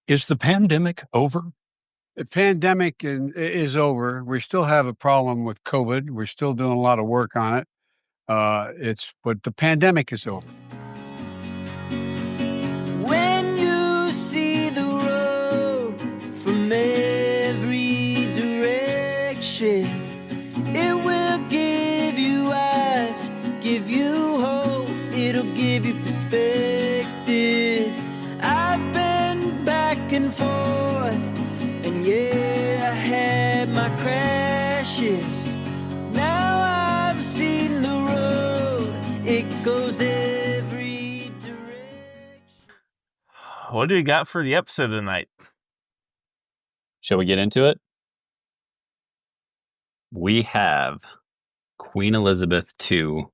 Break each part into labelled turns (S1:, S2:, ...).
S1: Is the pandemic over?
S2: The pandemic is over. We still have a problem with COVID. We're still doing a lot of work on it. But the pandemic is over.
S3: When you see the road from every direction, it will give you eyes, give you hope, it'll give you perspective. I've been back and forth, and yeah, I had my crashes. Now I've seen the road, it goes every direction.
S4: What do you got for the episode tonight?
S5: Shall we get into it? We have Queen Elizabeth II,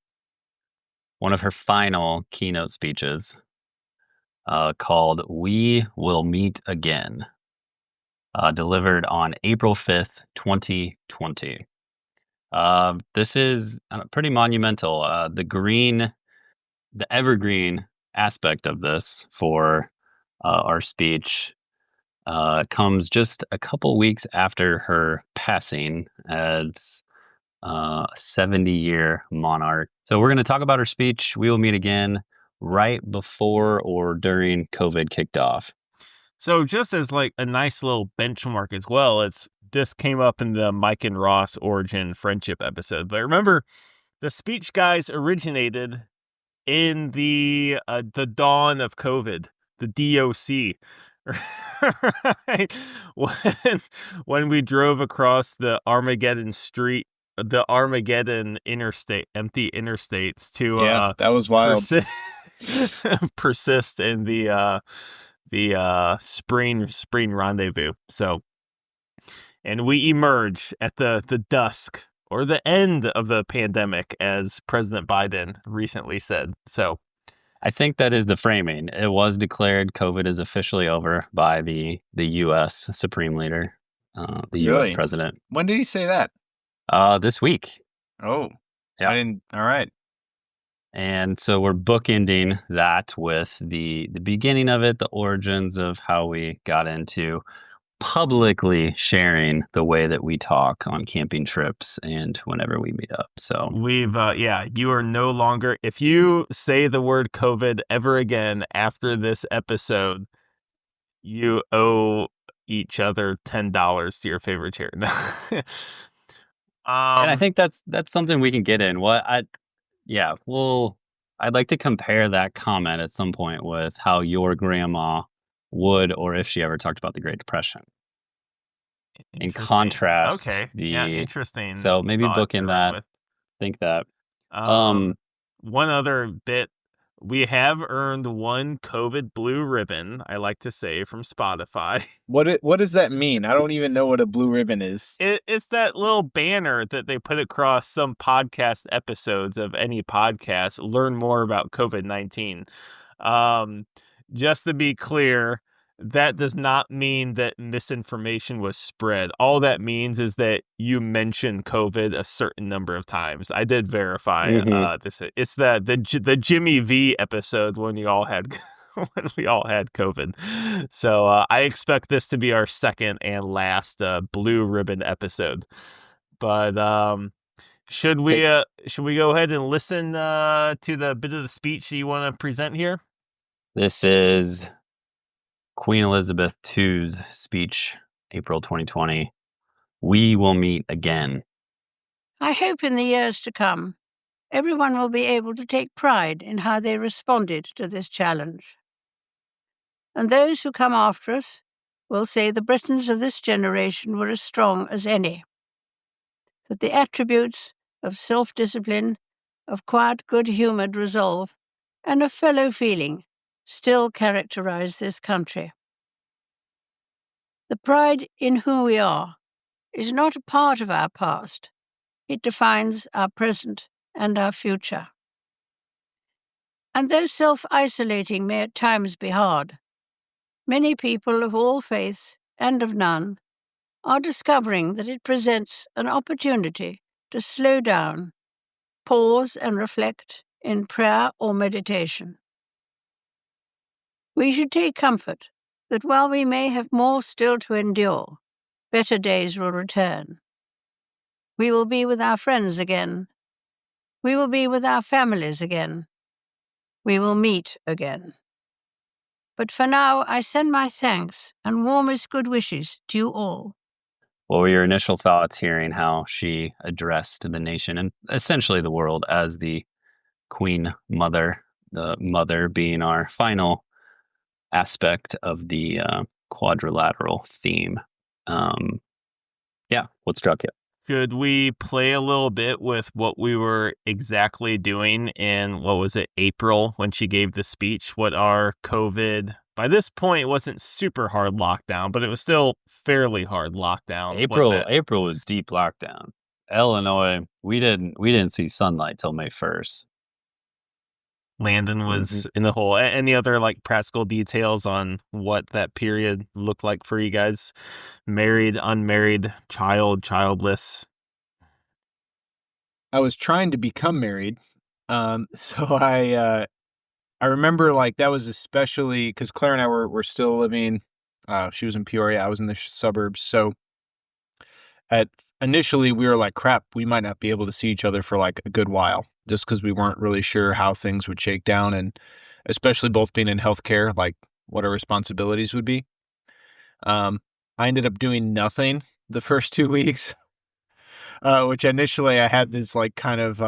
S5: one of her final keynote speeches, called "We Will Meet Again," delivered on April 5th, 2020. This is pretty monumental. The evergreen aspect of this for our speech comes just a couple weeks after her passing as a 70-year monarch. So we're going to talk about her speech. We will meet again right before or during COVID kicked off.
S4: So just as like a nice little benchmark as well, this came up in the Mike and Ross origin friendship episode. But remember, the speech guys originated in the dawn of COVID, the DOC. Right? When we drove across the Armageddon interstate, empty interstates to
S6: that was wild.
S4: persist in the spring rendezvous. So, and we emerge at the dusk or the end of the pandemic, as President Biden recently said. So,
S5: I think that is the framing. It was declared COVID is officially over by the U.S. Supreme Leader, the U.S. President.
S6: When did he say that?
S5: This week.
S6: Oh,
S5: yeah.
S6: I didn't. All right.
S5: And so we're bookending that with the beginning of it, the origins of how we got into publicly sharing the way that we talk on camping trips and whenever we meet up. So
S4: we've, you are no longer, if you say the word COVID ever again after this episode, you owe each other $10 to your favorite charity.
S5: And I think that's something we can get in. I'd like to compare that comment at some point with how your grandma would, or if she ever talked about the Great Depression. In contrast,
S4: interesting.
S5: So maybe bookend that. Think that.
S4: One other bit. We have earned one COVID blue ribbon, I like to say, from Spotify.
S6: What does that mean? I don't even know what a blue ribbon is.
S4: It's that little banner that they put across some podcast episodes of any podcast. Learn more about COVID-19. Just to be clear, that does not mean that misinformation was spread. All that means is that you mentioned COVID a certain number of times. I did verify this. It's the Jimmy V episode when we all had COVID. So I expect this to be our second and last blue ribbon episode. But should we go ahead and listen to the bit of the speech you want to present here?
S5: This is Queen Elizabeth II's speech, April 2020. We will meet again.
S7: I hope in the years to come, everyone will be able to take pride in how they responded to this challenge. And those who come after us will say the Britons of this generation were as strong as any, that the attributes of self-discipline, of quiet, good-humoured resolve, and of fellow feeling still characterize this country. The pride in who we are is not a part of our past. It defines our present and our future. And though self-isolating may at times be hard, many people of all faiths and of none are discovering that it presents an opportunity to slow down, pause and reflect in prayer or meditation. We should take comfort that while we may have more still to endure, better days will return. We will be with our friends again. We will be with our families again. We will meet again. But for now, I send my thanks and warmest good wishes to you all.
S5: What were your initial thoughts hearing how she addressed the nation and essentially the world as the Queen Mother, the mother being our final aspect of the quadrilateral theme? What struck you?
S4: Should we play a little bit with what we were exactly doing in, what was it, April when she gave the speech? What our COVID, by this point, it wasn't super hard lockdown, but it was still fairly hard lockdown.
S5: April was deep lockdown. Illinois, we didn't see sunlight till May 1st.
S4: Landon was in the hole. Any other like practical details on what that period looked like for you guys? Married, unmarried, childless?
S6: I was trying to become married. So I remember like that was especially because Claire and I were still living. She was in Peoria. I was in the suburbs. So initially we were like, crap, we might not be able to see each other for like a good while, just because we weren't really sure how things would shake down, and especially both being in healthcare, like what our responsibilities would be. I ended up doing nothing the first 2 weeks, which initially I had this like kind of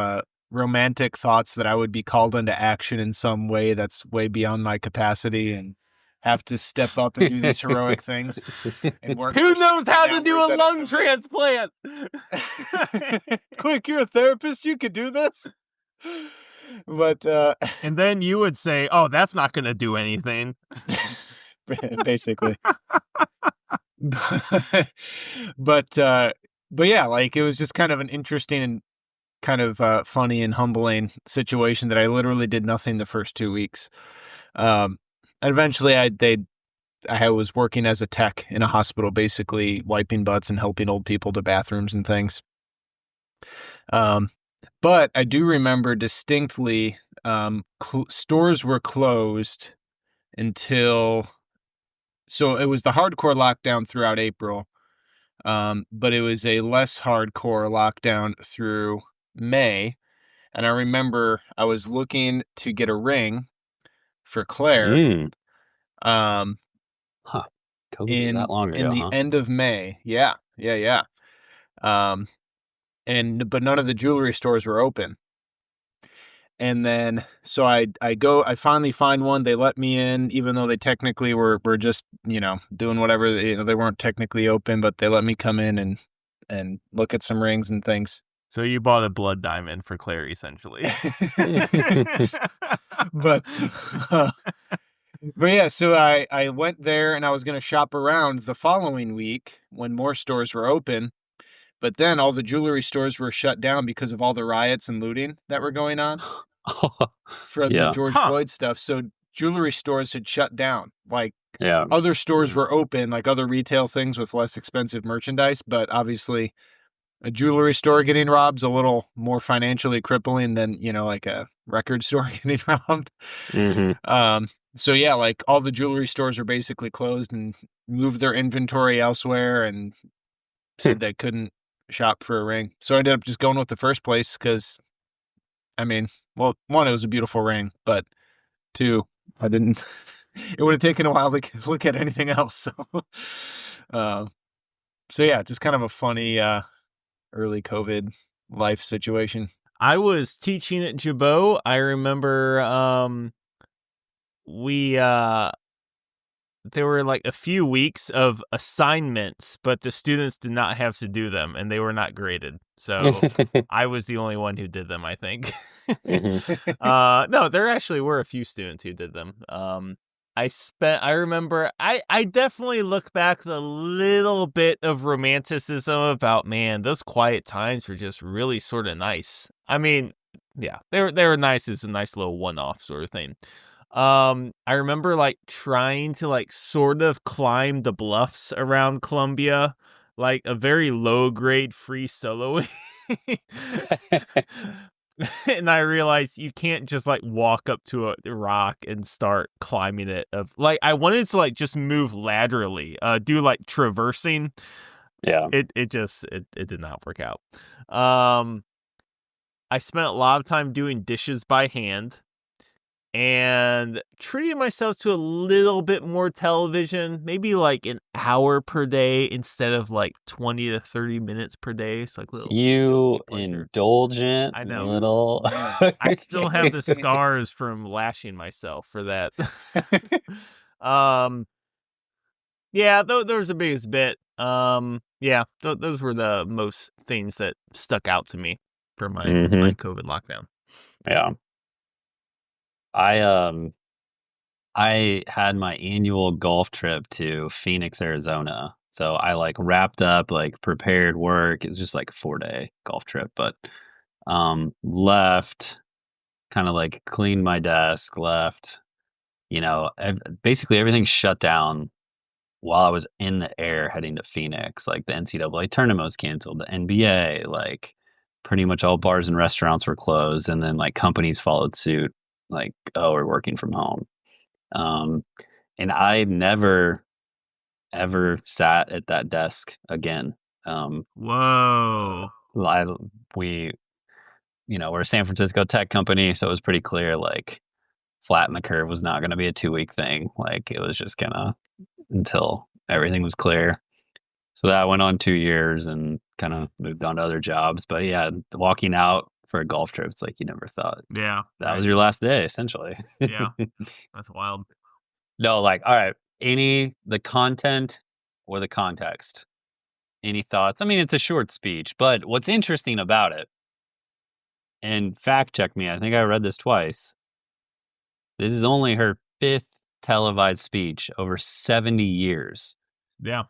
S6: romantic thoughts that I would be called into action in some way that's way beyond my capacity and have to step up and do these heroic things and work.
S4: Who
S6: for
S4: knows
S6: 16
S4: how to do
S6: hours
S4: a
S6: at
S4: lung
S6: time.
S4: transplant?
S6: Quick, you're a therapist. You could do this. But
S4: And then you would say, "Oh, that's not going to do anything."
S6: basically. but yeah, like it was just kind of an interesting and kind of funny and humbling situation that I literally did nothing the first 2 weeks. And eventually I was working as a tech in a hospital, basically wiping butts and helping old people to bathrooms and things. But I do remember distinctly, stores were closed until, so it was the hardcore lockdown throughout April. But it was a less hardcore lockdown through May. And I remember I was looking to get a ring for Claire.
S5: COVID was that long ago,
S6: in the end of May. Yeah. But none of the jewelry stores were open. And then, so I finally find one. They let me in, even though they technically were just, doing whatever. They weren't technically open, but they let me come in and look at some rings and things.
S4: So you bought a blood diamond for Claire, essentially.
S6: But yeah, so I went there and I was going to shop around the following week when more stores were open. But then all the jewelry stores were shut down because of all the riots and looting that were going on for the George Floyd stuff. So jewelry stores had shut down. Like other stores were open, like other retail things with less expensive merchandise. But obviously a jewelry store getting robbed is a little more financially crippling than, like a record store getting robbed. So yeah, like all the jewelry stores are basically closed and moved their inventory elsewhere and said they couldn't shop for a ring. So I ended up just going with the first place because, well, one, it was a beautiful ring, but two, I didn't, it would have taken a while to look at anything else. So yeah, just kind of a funny early COVID life situation.
S4: I was teaching at Jabot. I remember there were like a few weeks of assignments, but the students did not have to do them and they were not graded. So I was the only one who did them, I think. No, there actually were a few students who did them. I remember I definitely look back with a little bit of romanticism about, man, those quiet times were just really sort of nice. Yeah, they were nice as a nice little one-off sort of thing. I remember like trying to like sort of climb the bluffs around Columbia, like a very low grade free soloing. and I realized you can't just like walk up to a rock and start climbing it. I wanted to like just move laterally, do like traversing.
S5: Yeah.
S4: It did not work out. I spent a lot of time doing dishes by hand and treating myself to a little bit more television, maybe like an hour per day instead of like 20 to 30 minutes per day. So like little
S5: You
S4: pleasure.
S5: indulgent
S4: I know.
S5: little.
S4: I still have the scars from lashing myself for that. Yeah, those are the biggest bit. Yeah, those were the most things that stuck out to me for my COVID lockdown.
S5: Yeah. I had my annual golf trip to Phoenix, Arizona. So I like wrapped up, like prepared work. It was just like a 4-day golf trip, but left, kind of like cleaned my desk, left, basically everything shut down while I was in the air heading to Phoenix. Like the NCAA tournament was canceled, the NBA, like pretty much all bars and restaurants were closed. And then like companies followed suit, like, oh, we're working from home. And I never ever sat at that desk again.
S4: Whoa.
S5: We're a San Francisco tech company, so it was pretty clear like flatten the curve was not going to be a 2-week thing. Like it was just gonna until everything was clear. So that went on 2 years and kind of moved on to other jobs. But yeah, walking out for a golf trip, it's like you never thought
S4: Yeah.
S5: that was your last day, essentially.
S4: Yeah. That's wild.
S5: No, like, all right, the content or the context? Any thoughts? I mean, it's a short speech, but what's interesting about it, and fact check me, I think I read this twice. This is only her 5th televised speech over 70 years.
S4: Yeah.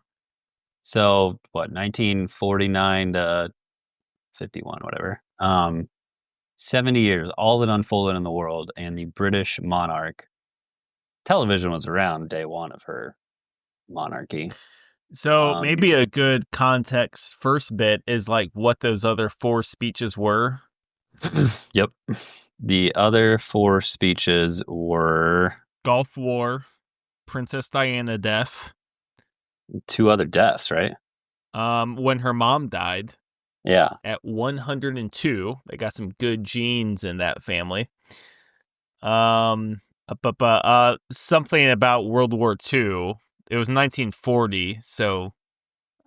S5: So, what, 1949 to 51, whatever. 70 years, all that unfolded in the world, and the British monarch. Television was around day one of her monarchy.
S4: So maybe a good context first bit is like what those other 4 speeches were.
S5: Yep. The other 4 speeches were
S4: Gulf War, Princess Diana death.
S5: 2 other deaths, right?
S4: When her mom died.
S5: Yeah.
S4: At 102. They got some good genes in that family. Something about World War II. It was 1940, so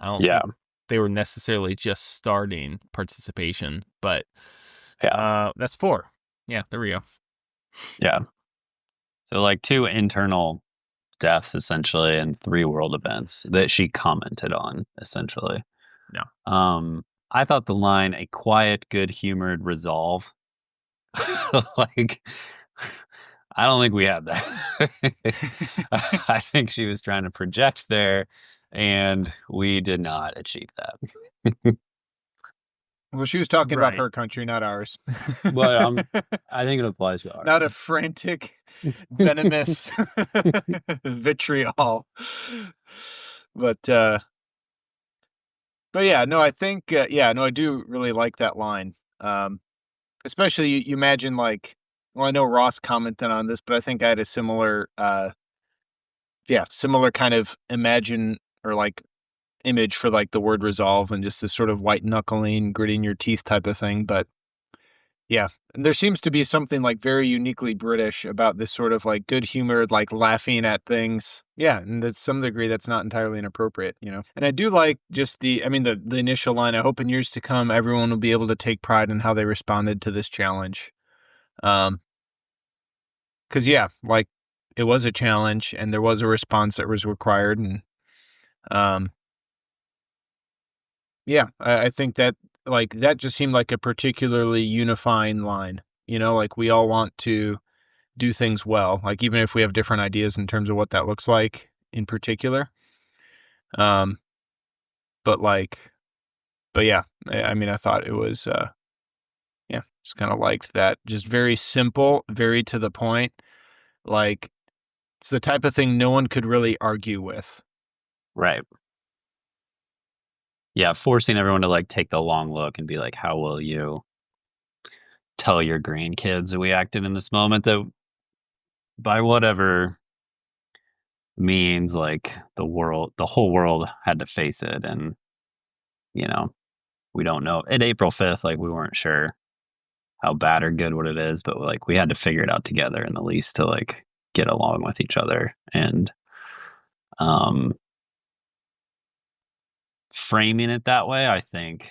S4: I don't think they were necessarily just starting participation, but that's 4. Yeah, there we go.
S5: Yeah. So like 2 internal deaths essentially and 3 world events that she commented on essentially.
S4: Yeah.
S5: I thought the line "a quiet, good-humored resolve," like I don't think we had that. I think she was trying to project there, and we did not achieve that.
S6: Well, she was talking about her country, not ours.
S5: Well, I think it applies to ours.
S6: Not a frantic, venomous vitriol. But yeah, no, I think, I do really like that line. Especially you imagine like, well, I know Ross commented on this, but I think I had a similar kind of imagine or like image for like the word resolve and just this sort of white knuckling, gritting your teeth type of thing. But yeah, and there seems to be something like very uniquely British about this sort of like good humored, like laughing at things. Yeah, and to some degree that's not entirely inappropriate, And I do like just the initial line, I hope in years to come everyone will be able to take pride in how they responded to this challenge. 'Cause yeah, like it was a challenge and there was a response that was required and yeah, I think that like that just seemed like a particularly unifying line. Like we all want to do things well, like even if we have different ideas in terms of what that looks like in particular. But yeah, I thought it was, just kind of liked that. Just very simple, very to the point. Like it's the type of thing no one could really argue with.
S5: Right. Yeah, forcing everyone to like take the long look and be like, how will you tell your grandkids we acted in this moment, that by whatever means, like, the whole world had to face it. And, you know, we don't know. At April 5th, like, we weren't sure how bad or good what it is, but, like, we had to figure it out together, in the least, to, like, get along with each other. And framing it that way, I think,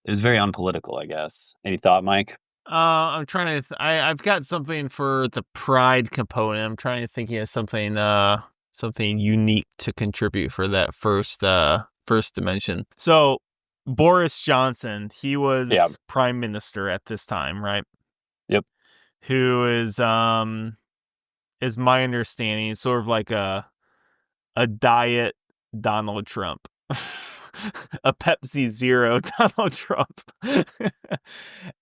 S5: it was very unpolitical, I guess. Any thought, Mike?
S4: I'm trying to. I've got something for the pride component. I'm trying to think of something unique to contribute for that first dimension. So Boris Johnson, he was prime minister at this time, right?
S5: Yep.
S4: Who is my understanding, sort of like a diet Donald Trump. A Pepsi Zero Donald Trump. And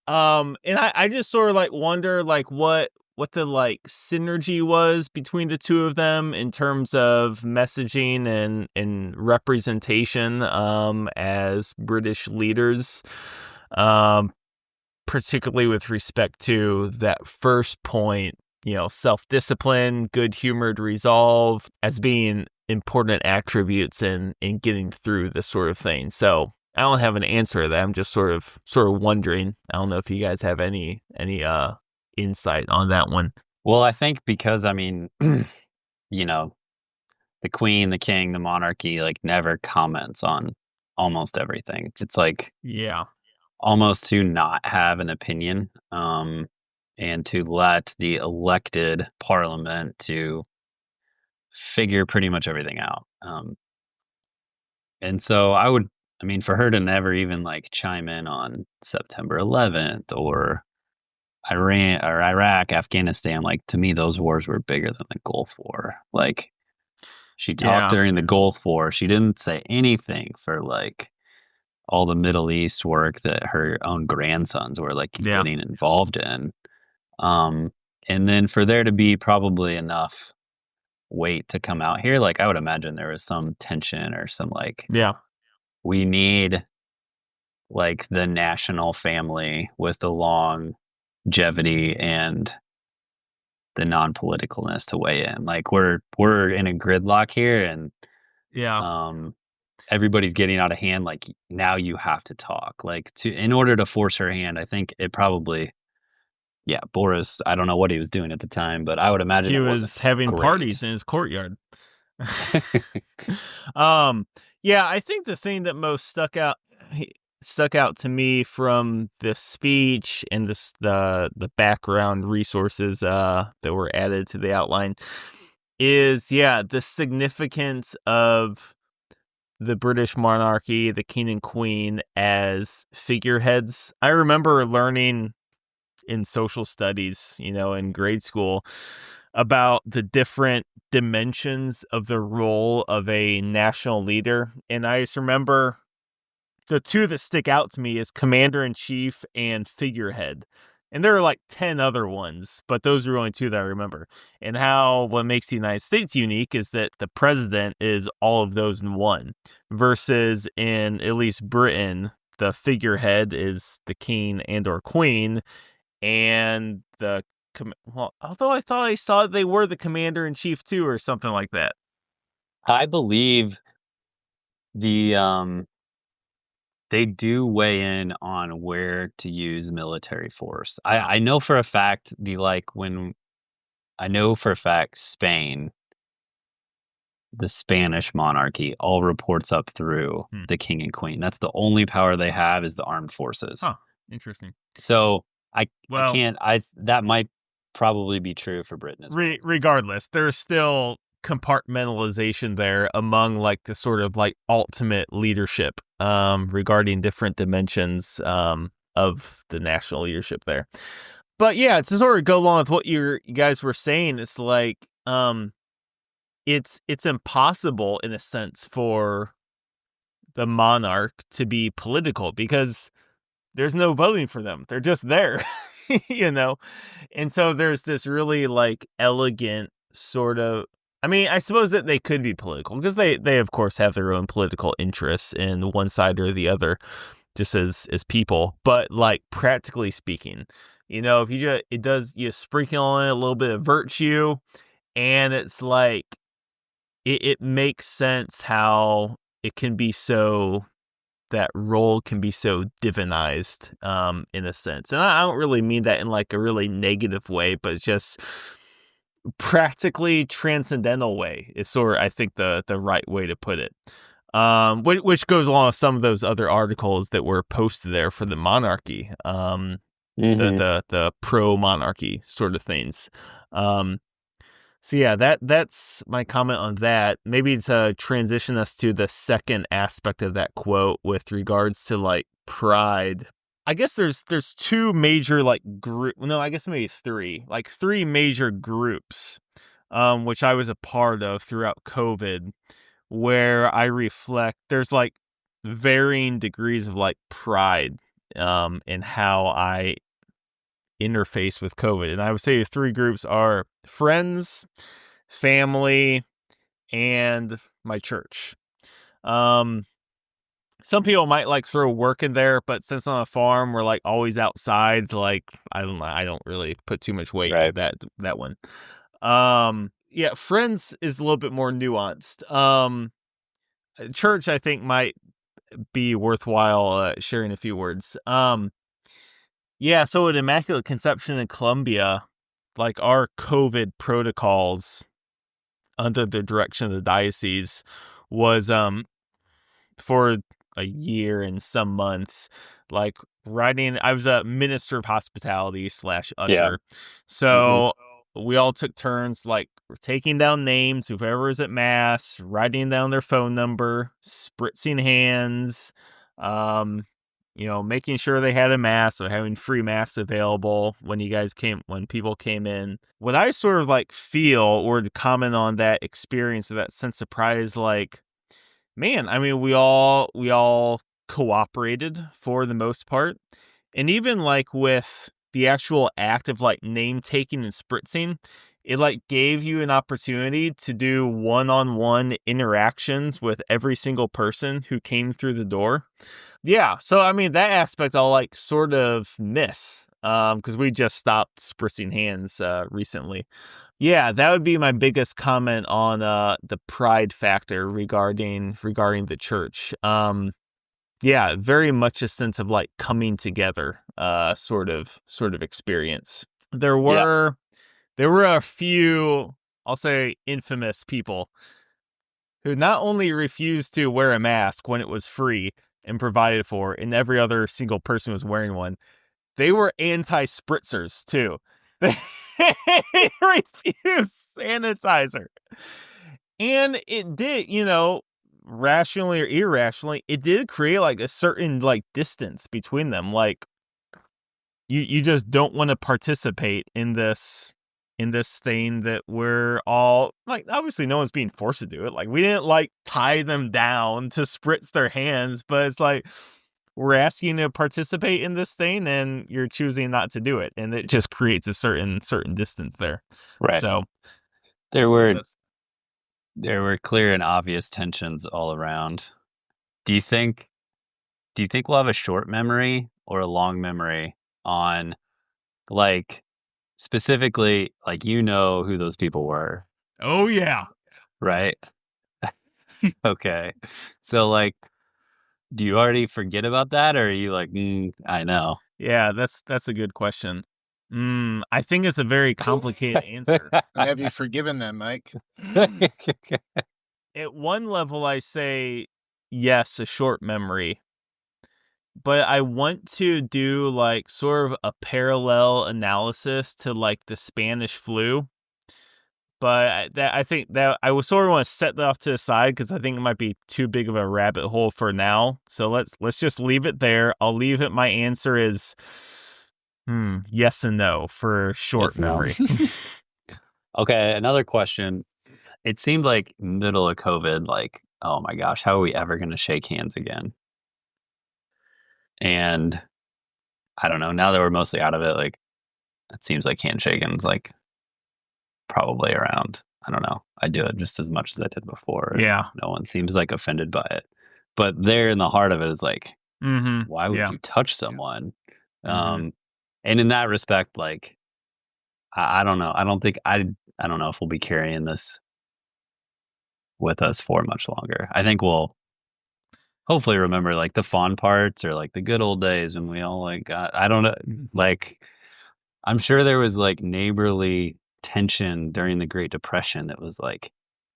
S4: I just sort of like wonder like what the like synergy was between the two of them in terms of messaging and representation as British leaders, particularly with respect to that first point, self-discipline, good-humored resolve as being important attributes in getting through this sort of thing. So I don't have an answer to that. I'm just sort of wondering. I don't know if you guys have any insight on that one.
S5: Well, I think because, I mean, the Queen, the King, the monarchy, like, never comments on almost everything. It's like, almost to not have an opinion, and to let the elected parliament to figure pretty much everything out. And so for her to never even like chime in on September 11th or Iran or Iraq, Afghanistan, like, to me, those wars were bigger than the Gulf War. Like, she talked during the Gulf War. She didn't say anything for like all the Middle East work that her own grandsons were like getting involved in. And then for there to be probably enough weight to come out here, like, I would imagine there was some tension or some like, we need like the national family with the longevity and the non-politicalness to weigh in. Like, we're in a gridlock here, and everybody's getting out of hand. Like, now you have to talk, like, in order to force her hand. I think it probably, Boris, I don't know what he was doing at the time, but I would imagine
S4: he was having parties in his courtyard. I think the thing that most stuck out to me from this speech and the background resources that were added to the outline is the significance of the British monarchy, the king and queen, as figureheads. I remember learning in social studies, in grade school, about the different dimensions of the role of a national leader. And I just remember the two that stick out to me is commander-in-chief and figurehead. And there are like 10 other ones, but those are only two that I remember. And how what makes the United States unique is that the president is all of those in one, versus in at least Britain, the figurehead is the king and or queen, and although I thought I saw they were the commander-in-chief too, or something like that.
S5: I believe they do weigh in on where to use military force. I know for a fact Spain, the Spanish monarchy, all reports up through the king and queen. That's the only power they have, is the armed forces.
S4: Huh. Interesting.
S5: So that might probably be true for Britain as well.
S4: Regardless, there's still compartmentalization there among like the sort of like ultimate leadership regarding different dimensions of the national leadership there. But to sort of go along with what you guys were saying, it's like it's impossible in a sense for the monarch to be political because there's no voting for them. They're just there, And so there's this really like elegant sort of, I suppose that they could be political because they of course have their own political interests in one side or the other. just as people. But like practically speaking, if you sprinkle on it a little bit of virtue, and it's like it makes sense how it can be so, that role can be so divinized, in a sense. And I don't really mean that in like a really negative way, but just practically transcendental way is sort of, I think, the right way to put it. Which goes along with some of those other articles that were posted there for the monarchy, the pro monarchy sort of things. So yeah, that's my comment on that. Maybe to transition us to the second aspect of that quote with regards to like pride. I guess there's two major like I guess maybe three major groups, which I was a part of throughout COVID, where I reflect. There's like varying degrees of like pride, in how I interface with COVID. And I would say the three groups are friends, family, and my church. Some people might like throw work in there, but since on a farm, we're like always outside. Like, I don't really put too much weight in that one. Yeah, friends is a little bit more nuanced. Church, I think, might be worthwhile sharing a few words. Yeah, so at Immaculate Conception in Columbia, like our COVID protocols under the direction of the diocese was for a year and some months, like I was a minister of hospitality / usher.
S5: Yeah.
S4: So we all took turns like taking down names, whoever was at mass, writing down their phone number, spritzing hands, making sure they had a mask, or having free masks available when people came in. What I sort of like feel, or to comment on that experience, of that sense of pride, is like, man, I mean, we all cooperated for the most part. And even like with the actual act of like name taking and spritzing, it like gave you an opportunity to do one-on-one interactions with every single person who came through the door. Yeah, so I mean, that aspect I'll like sort of miss, because we just stopped spritzing hands recently. Yeah, that would be my biggest comment on the pride factor regarding the church. Yeah, very much a sense of like coming together, sort of experience. There were a few, I'll say, infamous people who not only refused to wear a mask when it was free and provided for, and every other single person was wearing one, they were anti-spritzers too. They refused sanitizer. And it did, rationally or irrationally, it did create like a certain like distance between them. Like you just don't want to participate in this thing that we're all like. Obviously no one's being forced to do it. Like, we didn't like tie them down to spritz their hands, but it's like, we're asking you to participate in this thing and you're choosing not to do it, and it just creates a certain distance there.
S5: Right.
S4: So
S5: there were clear and obvious tensions all around. Do you think we'll have a short memory or a long memory on, like, specifically, like, who those people were?
S4: Oh yeah.
S5: Right? Okay. So, like, do you already forget about that, or are you like, I know?
S4: Yeah, that's a good question. I think it's a very complicated answer.
S6: And have you forgiven them, Mike?
S4: At one level, I say yes, a short memory. But I want to do like sort of a parallel analysis to like the Spanish flu. But I think that I would sort of want to set that off to the side, because I think it might be too big of a rabbit hole for now. So let's just leave it there. I'll leave it. My answer is yes and no for short memory.
S5: Okay, another question. It seemed like middle of COVID, like, oh my gosh, how are we ever going to shake hands again? And I don't know, now that we're mostly out of it, like, it seems like handshaking's like probably around. I don't know. I do it just as much as I did before.
S4: Yeah.
S5: No one seems like offended by it. But there in the heart of it is like,
S4: Mm-hmm.
S5: Why would
S4: Yeah.
S5: you touch someone?
S4: Mhm.
S5: And in that respect, like, I don't know. I don't know if we'll be carrying this with us for much longer. I think we'll hopefully remember like the fun parts or like the good old days when we all like got, I don't know, like I'm sure there was like neighborly tension during the Great Depression. It was like,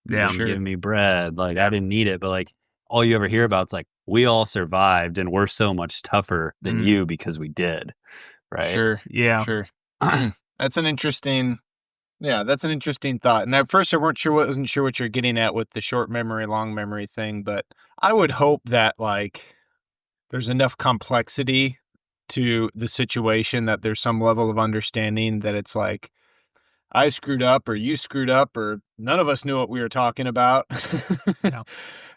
S5: you
S4: Yeah.
S5: didn't
S6: Sure.
S5: give me bread. Like I didn't need it. But like all you ever hear about is like, we all survived and we're so much tougher than you because we did. Right.
S6: Sure.
S4: Yeah.
S6: Sure. That's an interesting thought. And at first I wasn't sure what you're getting at with the short memory, long memory thing, but I would hope that like there's enough complexity to the situation that there's some level of understanding that it's like I screwed up or you screwed up or none of us knew what we were talking about.
S4: Yeah.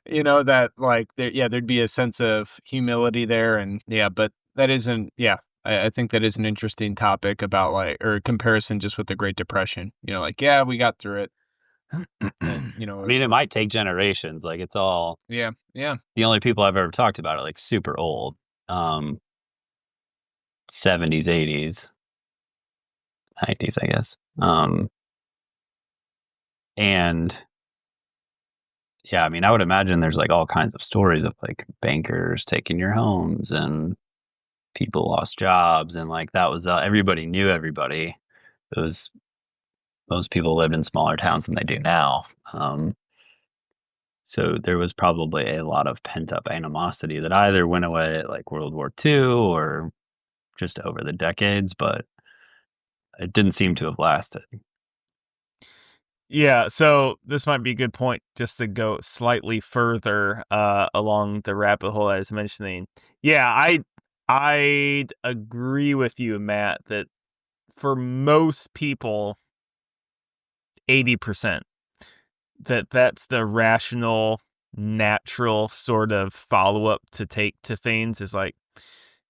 S6: That like there'd be a sense of humility there and but that isn't I think that is an interesting topic about like or comparison just with the Great Depression. Like we got through it. And
S5: I mean, it might take generations. Like it's all
S6: yeah.
S5: the only people I've ever talked about are like super old. 70s, 80s, 90s, I guess. And yeah, I mean, I would imagine there's like all kinds of stories of like bankers taking your homes and people lost jobs. And like that was, everybody knew everybody. It was, most people lived in smaller towns than they do now. So there was probably a lot of pent up animosity that either went away at like World War II or just over the decades, but it didn't seem to have lasted.
S4: Yeah, so this might be a good point just to go slightly further along the rabbit hole I was mentioning. Yeah, I'd agree with you, Matt, that for most people, 80%, that's the rational, natural sort of follow-up to take to things is like,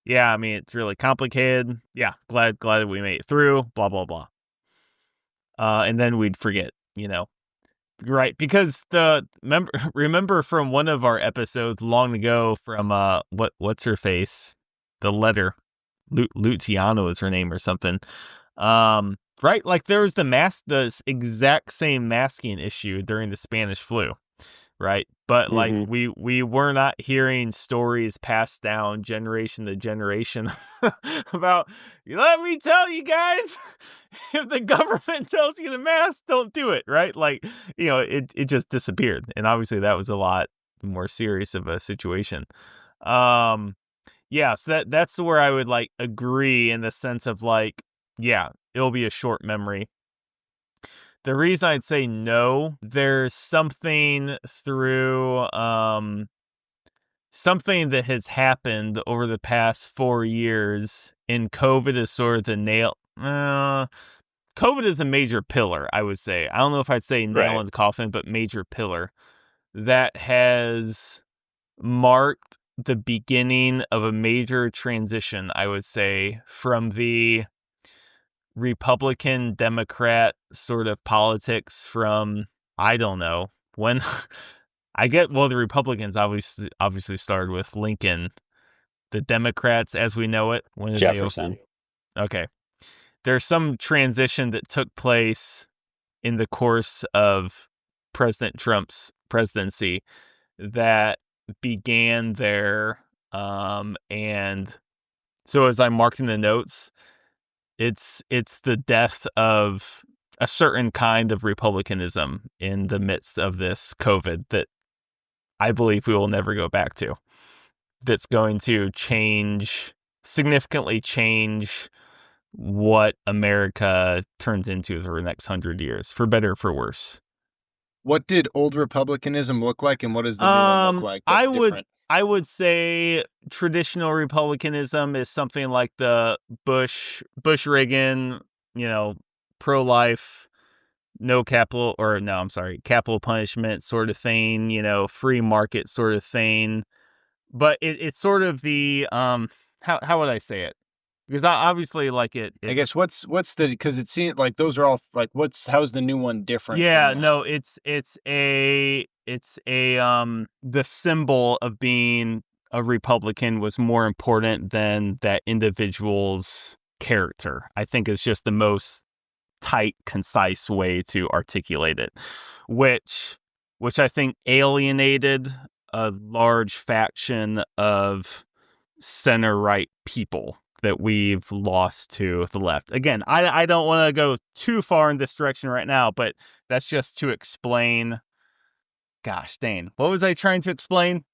S4: yeah, I mean, it's really complicated. Yeah, glad we made it through, blah, blah, blah. And then we'd forget, Right, because remember from one of our episodes long ago from what's her face, the letter, Luciano is her name or something. Right, like there was the exact same masking issue during the Spanish flu. Right, but like we were not hearing stories passed down generation to generation about. Let me tell you guys, if the government tells you to mask, don't do it. Right, like it just disappeared, and obviously that was a lot more serious of a situation. Yeah, so that's where I would like agree in the sense of like, yeah, it'll be a short memory. The reason I'd say no, there's something through something that has happened over the past 4 years, and COVID is sort of the nail. COVID is a major pillar, I would say. I don't know if I'd say nail in the coffin, but major pillar that has marked the beginning of a major transition, I would say, from the Republican Democrat sort of politics from, I don't know when. The Republicans obviously started with Lincoln. The Democrats, as we know it, when did
S5: Jefferson.
S4: Okay, there's some transition that took place in the course of President Trump's presidency that began there, and so as I'm marking the notes, it's the death of a certain kind of republicanism in the midst of this COVID that I believe we will never go back to. That's going to significantly change what America turns into for the next 100 years, for better or for worse.
S6: What did old republicanism look like, and what does the new one look like? That's different.
S4: I would say traditional republicanism is something like the Bush Reagan, pro-life, capital punishment sort of thing, free market sort of thing. But it's sort of the how would I say it? Because obviously like it
S6: I guess what's the because it seems like those are all like how's the new one different?
S4: Yeah, no, it's a the symbol of being a Republican was more important than that individual's character. I think it's just the most tight, concise way to articulate it, which I think alienated a large faction of center-right people that we've lost to the left. Again, I don't want to go too far in this direction right now, but that's just to explain. Gosh, Dane, what was I trying to explain?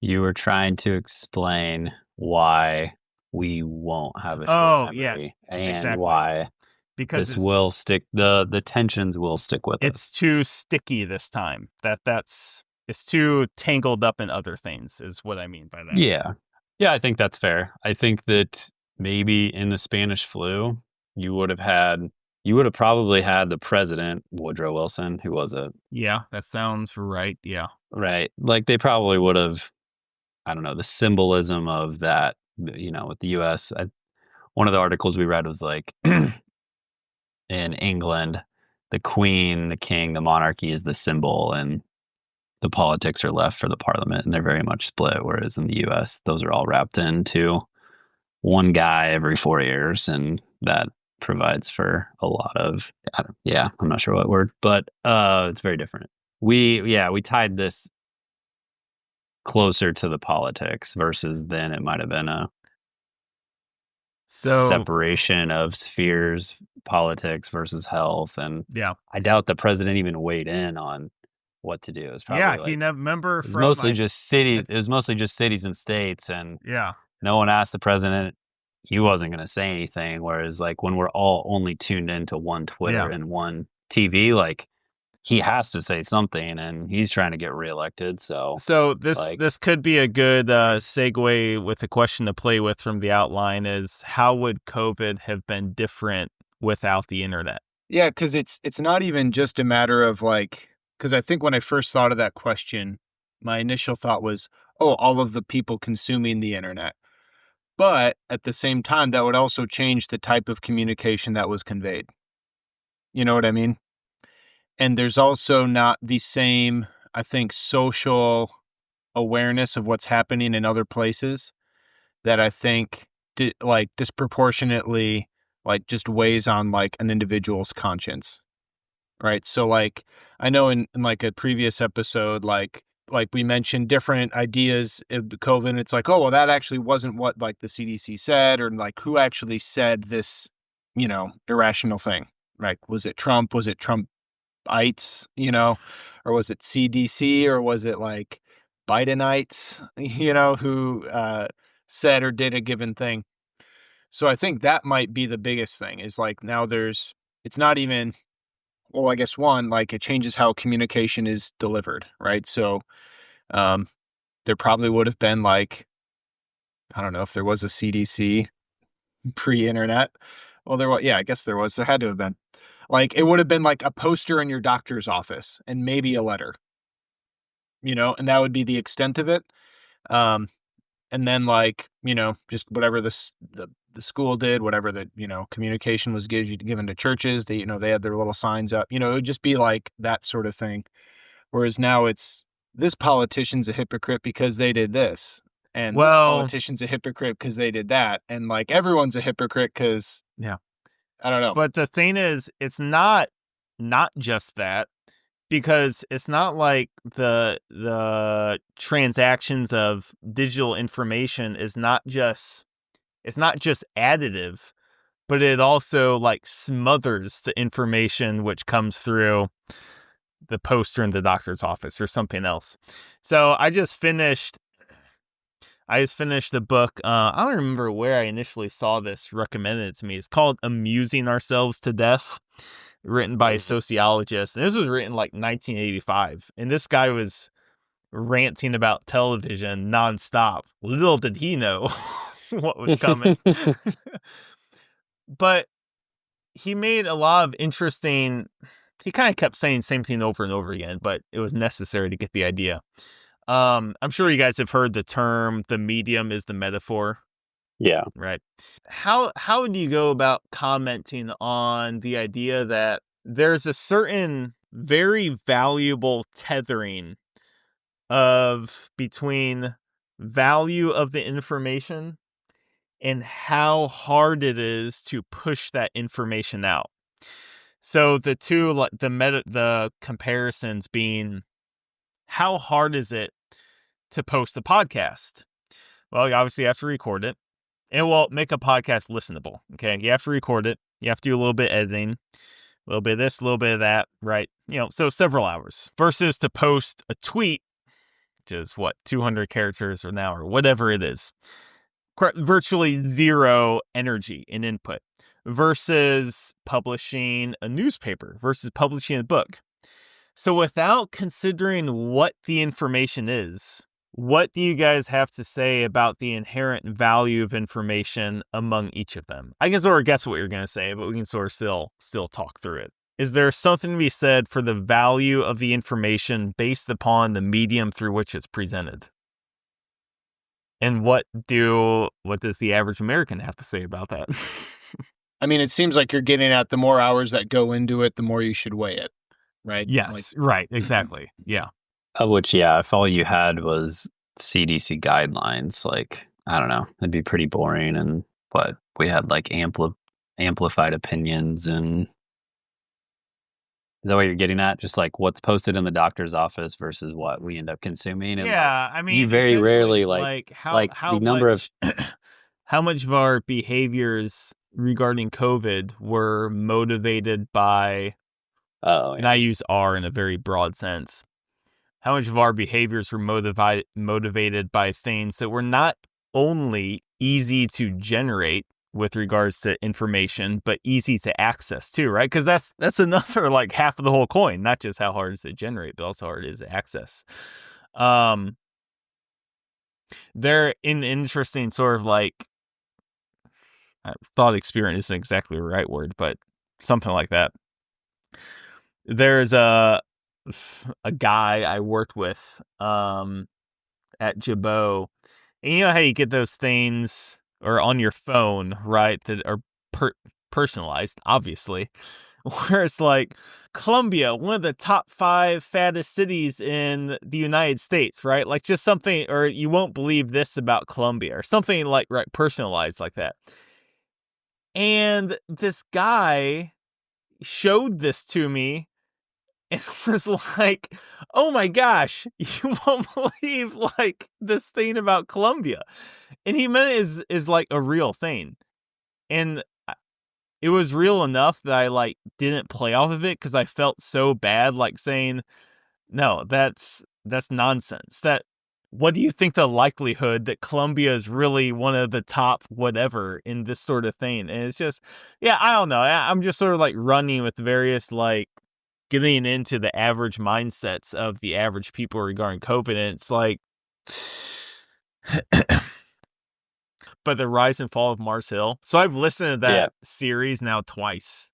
S5: You were trying to explain why we won't have a short
S4: Oh, yeah,
S5: memory and
S4: exactly.
S5: why
S4: Because
S5: this will stick. The tensions will stick with us.
S4: it's too sticky this time. It's too tangled up in other things, is what I mean by that.
S5: Yeah. Yeah, I think that's fair. I think that maybe in the Spanish flu, you would have probably had the president, Woodrow Wilson, who was
S4: Yeah, that sounds right. Yeah.
S5: right. Like they probably would have, I don't know, the symbolism of that, with the US. One of the articles we read was like in England, the queen, the king, the monarchy is the symbol, and the politics are left for the parliament, and they're very much split. Whereas in the US, those are all wrapped into one guy every 4 years, and that provides for a lot of, I'm not sure what word, but it's very different. We tied this closer to the politics versus then it might have been a separation of spheres, politics versus health. And
S4: yeah,
S5: I doubt the president even weighed in on what to do. It was probably
S4: he remember
S5: it was mostly just it was mostly just cities and states, and no one asked the president. He wasn't going to say anything. Whereas like when we're all only tuned into one Twitter and one TV, like he has to say something, and he's trying to get reelected. So
S4: this could be a good segue with a question to play with from the outline is how would COVID have been different without the internet?
S6: Yeah, because it's not even just a matter of like, because I think when I first thought of that question, my initial thought was, oh, all of the people consuming the internet. But at the same time, that would also change the type of communication that was conveyed. You know what I mean? And there's also not the same, I think, social awareness of what's happening in other places that I think disproportionately like just weighs on like an individual's conscience. Right. So like I know in like a previous episode, like we mentioned different ideas of COVID, and it's like, oh, well, that actually wasn't what like the CDC said, or like who actually said this, irrational thing. Right. Was it Trump? Was it Trumpites, or was it CDC, or was it like Bidenites, who said or did a given thing. So I think that might be the biggest thing is like now it's not even, well, I guess one, like it changes how communication is delivered, right? So there probably would have been like, I don't know if there was a CDC pre-internet. Well, I guess there had to have been. Like it would have been like a poster in your doctor's office and maybe a letter, and that would be the extent of it. And then like, just whatever the school did, whatever the, communication was given to churches, they had their little signs up, it would just be like that sort of thing. Whereas now it's this politician's a hypocrite because they did this. And this politician's a hypocrite because they did that. And like everyone's a hypocrite because I don't know.
S4: But the thing is, it's not just that. Because it's not like the transactions of digital information is not just additive, but it also like smothers the information which comes through the poster in the doctor's office or something else. So I just finished the book. I don't remember where I initially saw this recommended to me. It's called Amusing Ourselves to Death, written by a sociologist. And this was written like 1985. And this guy was ranting about television nonstop. Little did he know what was coming. But he made a lot of interesting, he kind of kept saying the same thing over and over again, but it was necessary to get the idea. I'm sure you guys have heard the term, the medium is the metaphor.
S5: Yeah.
S4: Right. How do you go about commenting on the idea that there's a certain very valuable tethering between value of the information and how hard it is to push that information out. So the two, like the comparisons being, how hard is it to post a podcast? Well, you obviously have to record it. And we'll make a podcast listenable. Okay. You have to record it. You have to do a little bit of editing, a little bit of this, a little bit of that, right? So several hours versus to post a tweet, which is 200 characters or now, or whatever it is. Virtually zero energy and input versus publishing a newspaper versus publishing a book. So without considering what the information is, what do you guys have to say about the inherent value of information among each of them? I can sort of guess what you're going to say, but we can sort of still talk through it. Is there something to be said for the value of the information based upon the medium through which it's presented? And what does the average American have to say about that?
S6: I mean, it seems like you're getting at the more hours that go into it, the more you should weigh it, right?
S4: Yes, right, exactly. Yeah.
S5: Of which, yeah, if all you had was CDC guidelines, like, I don't know, it'd be pretty boring. And we had like amplified opinions. And is that what you're getting at? Just like what's posted in the doctor's office versus what we end up consuming? And
S4: yeah, I mean,
S5: you very rarely
S4: how
S5: number
S4: much, how much of our behaviors regarding COVID were motivated by, and I use "are" in a very broad sense. How much of our behaviors were motivated by things that were not only easy to generate with regards to information, but easy to access too, right? Because that's another like half of the whole coin, not just how hard it is to generate, but also how hard it is to access. They're in interesting sort of like thought experiment isn't exactly the right word, but something like that. There's a guy I worked with at Jabot, and you know how you get those things or on your phone, right, that are personalized, obviously, where it's like Colombia, one of the top 5 fattest cities in the United States, right? Like just something, or you won't believe this about Colombia, or something like, right, personalized like that. And this guy showed this to me and was like, oh my gosh, you won't believe like this thing about Colombia. And he meant it is like a real thing. And it was real enough that I like didn't play off of it because I felt so bad, like saying, no, that's nonsense. What do you think the likelihood that Colombia is really one of the top whatever in this sort of thing? And it's just, yeah, I don't know. I'm just sort of like running with various like getting into the average mindsets of the average people regarding COVID. And it's like, but the rise and fall of Mars Hill. So I've listened to that series now twice.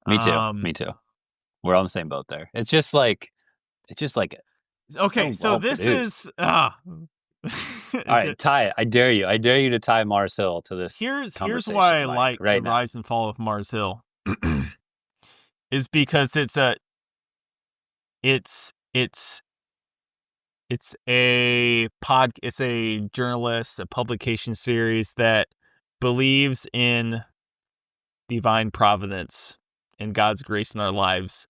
S5: Me too. We're on the same boat there. It's just like
S4: okay. So this is all
S5: right. Tie it. I dare you to tie Mars Hill to this.
S4: Here's why I like the rise and fall of Mars Hill. Is because it's a journalist, a publication series that believes in divine providence and God's grace in our lives,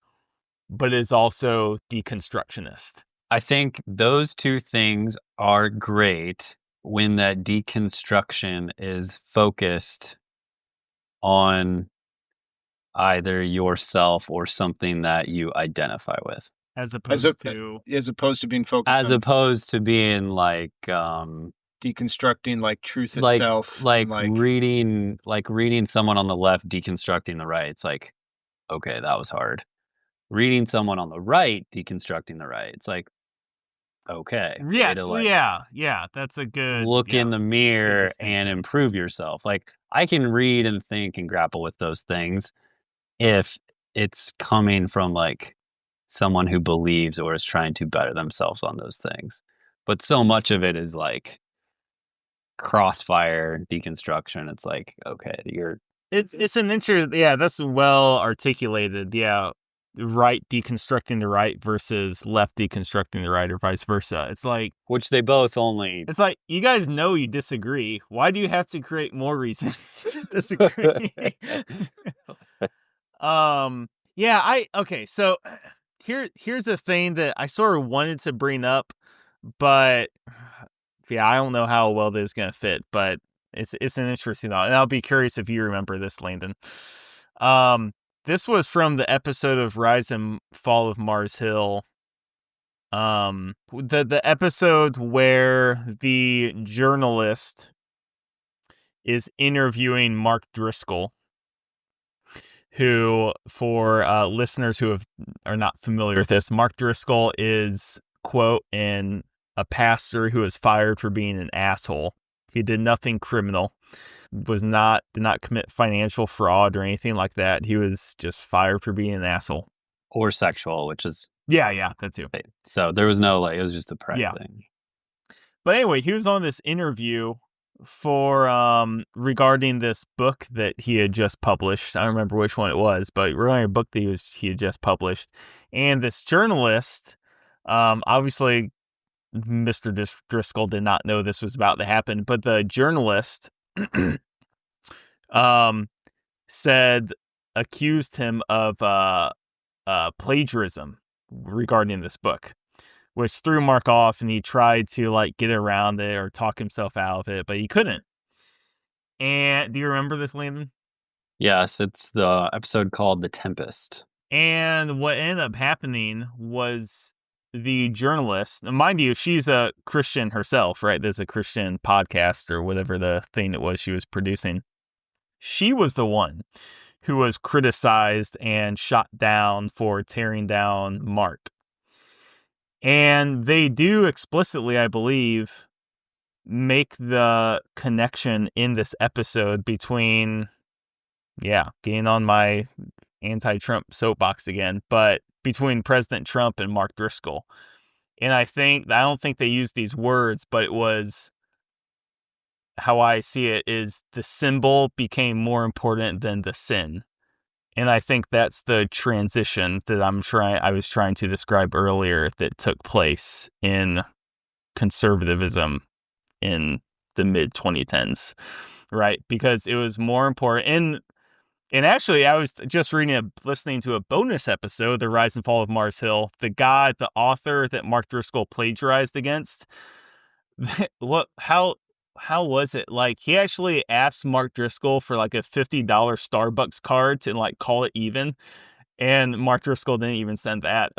S4: but is also deconstructionist.
S5: I think those two things are great when that deconstruction is focused on either yourself or something that you identify with.
S4: As opposed
S6: to being focused
S5: opposed to being like
S6: deconstructing like truth itself,
S5: like reading someone on the left deconstructing the right. It's like, okay, that was hard. Reading someone on the right deconstructing the right. It's like, okay,
S4: yeah, that's a good
S5: look in the mirror and improve yourself. Like I can read and think and grapple with those things if it's coming from like someone who believes or is trying to better themselves on those things. But so much of it is like crossfire deconstruction. It's like, okay,
S4: it's an interesting, that's well articulated. Yeah. right deconstructing the right versus left deconstructing the right, or vice versa. It's like,
S5: Which they both only.
S4: it's like, you guys know you disagree. Why do you have to create more reasons to disagree? Okay, so here's the thing that I sort of wanted to bring up, but yeah, I don't know how well this is gonna fit, but it's an interesting thought, and I'll be curious if you remember this, Landon. This was from the episode of Rise and Fall of Mars Hill. The episode where the journalist is interviewing Mark Driscoll, who, for listeners who are not familiar with this, Mark Driscoll is, quote, a pastor who was fired for being an asshole. He did nothing criminal, did not commit financial fraud or anything like that. He was just fired for being an asshole.
S5: Or sexual, which is.
S4: Yeah, that too.
S5: So there was no, it was just a pride thing.
S4: But anyway, he was on this interview for regarding this book that he had just published. I don't remember which one it was, but regarding a book that he had just published. And this journalist, obviously Mr. Driscoll did not know this was about to happen, but the journalist accused him of plagiarism regarding this book, which threw Mark off, and he tried to like get around it or talk himself out of it, but he couldn't. And do you remember this, Landon?
S5: Yes, it's the episode called The Tempest.
S4: And what ended up happening was the journalist, mind you, she's a Christian herself, right? There's a Christian podcast or whatever the thing it was she was producing. She was the one who was criticized and shot down for tearing down Mark. And they do explicitly, I believe, make the connection in this episode between, getting on my anti-Trump soapbox again, but between President Trump and Mark Driscoll. And I don't think they used these words, but it was, how I see it is, the symbol became more important than the sin. And I think that's the transition that I was trying to describe earlier that took place in conservatism in the mid 2010s, right? Because it was more important. And actually, I was just listening to a bonus episode, The Rise and Fall of Mars Hill. The author that Mark Driscoll plagiarized against, how was it? Like, he actually asked Mark Driscoll for like a $50 Starbucks card to like call it even. And Mark Driscoll didn't even send that.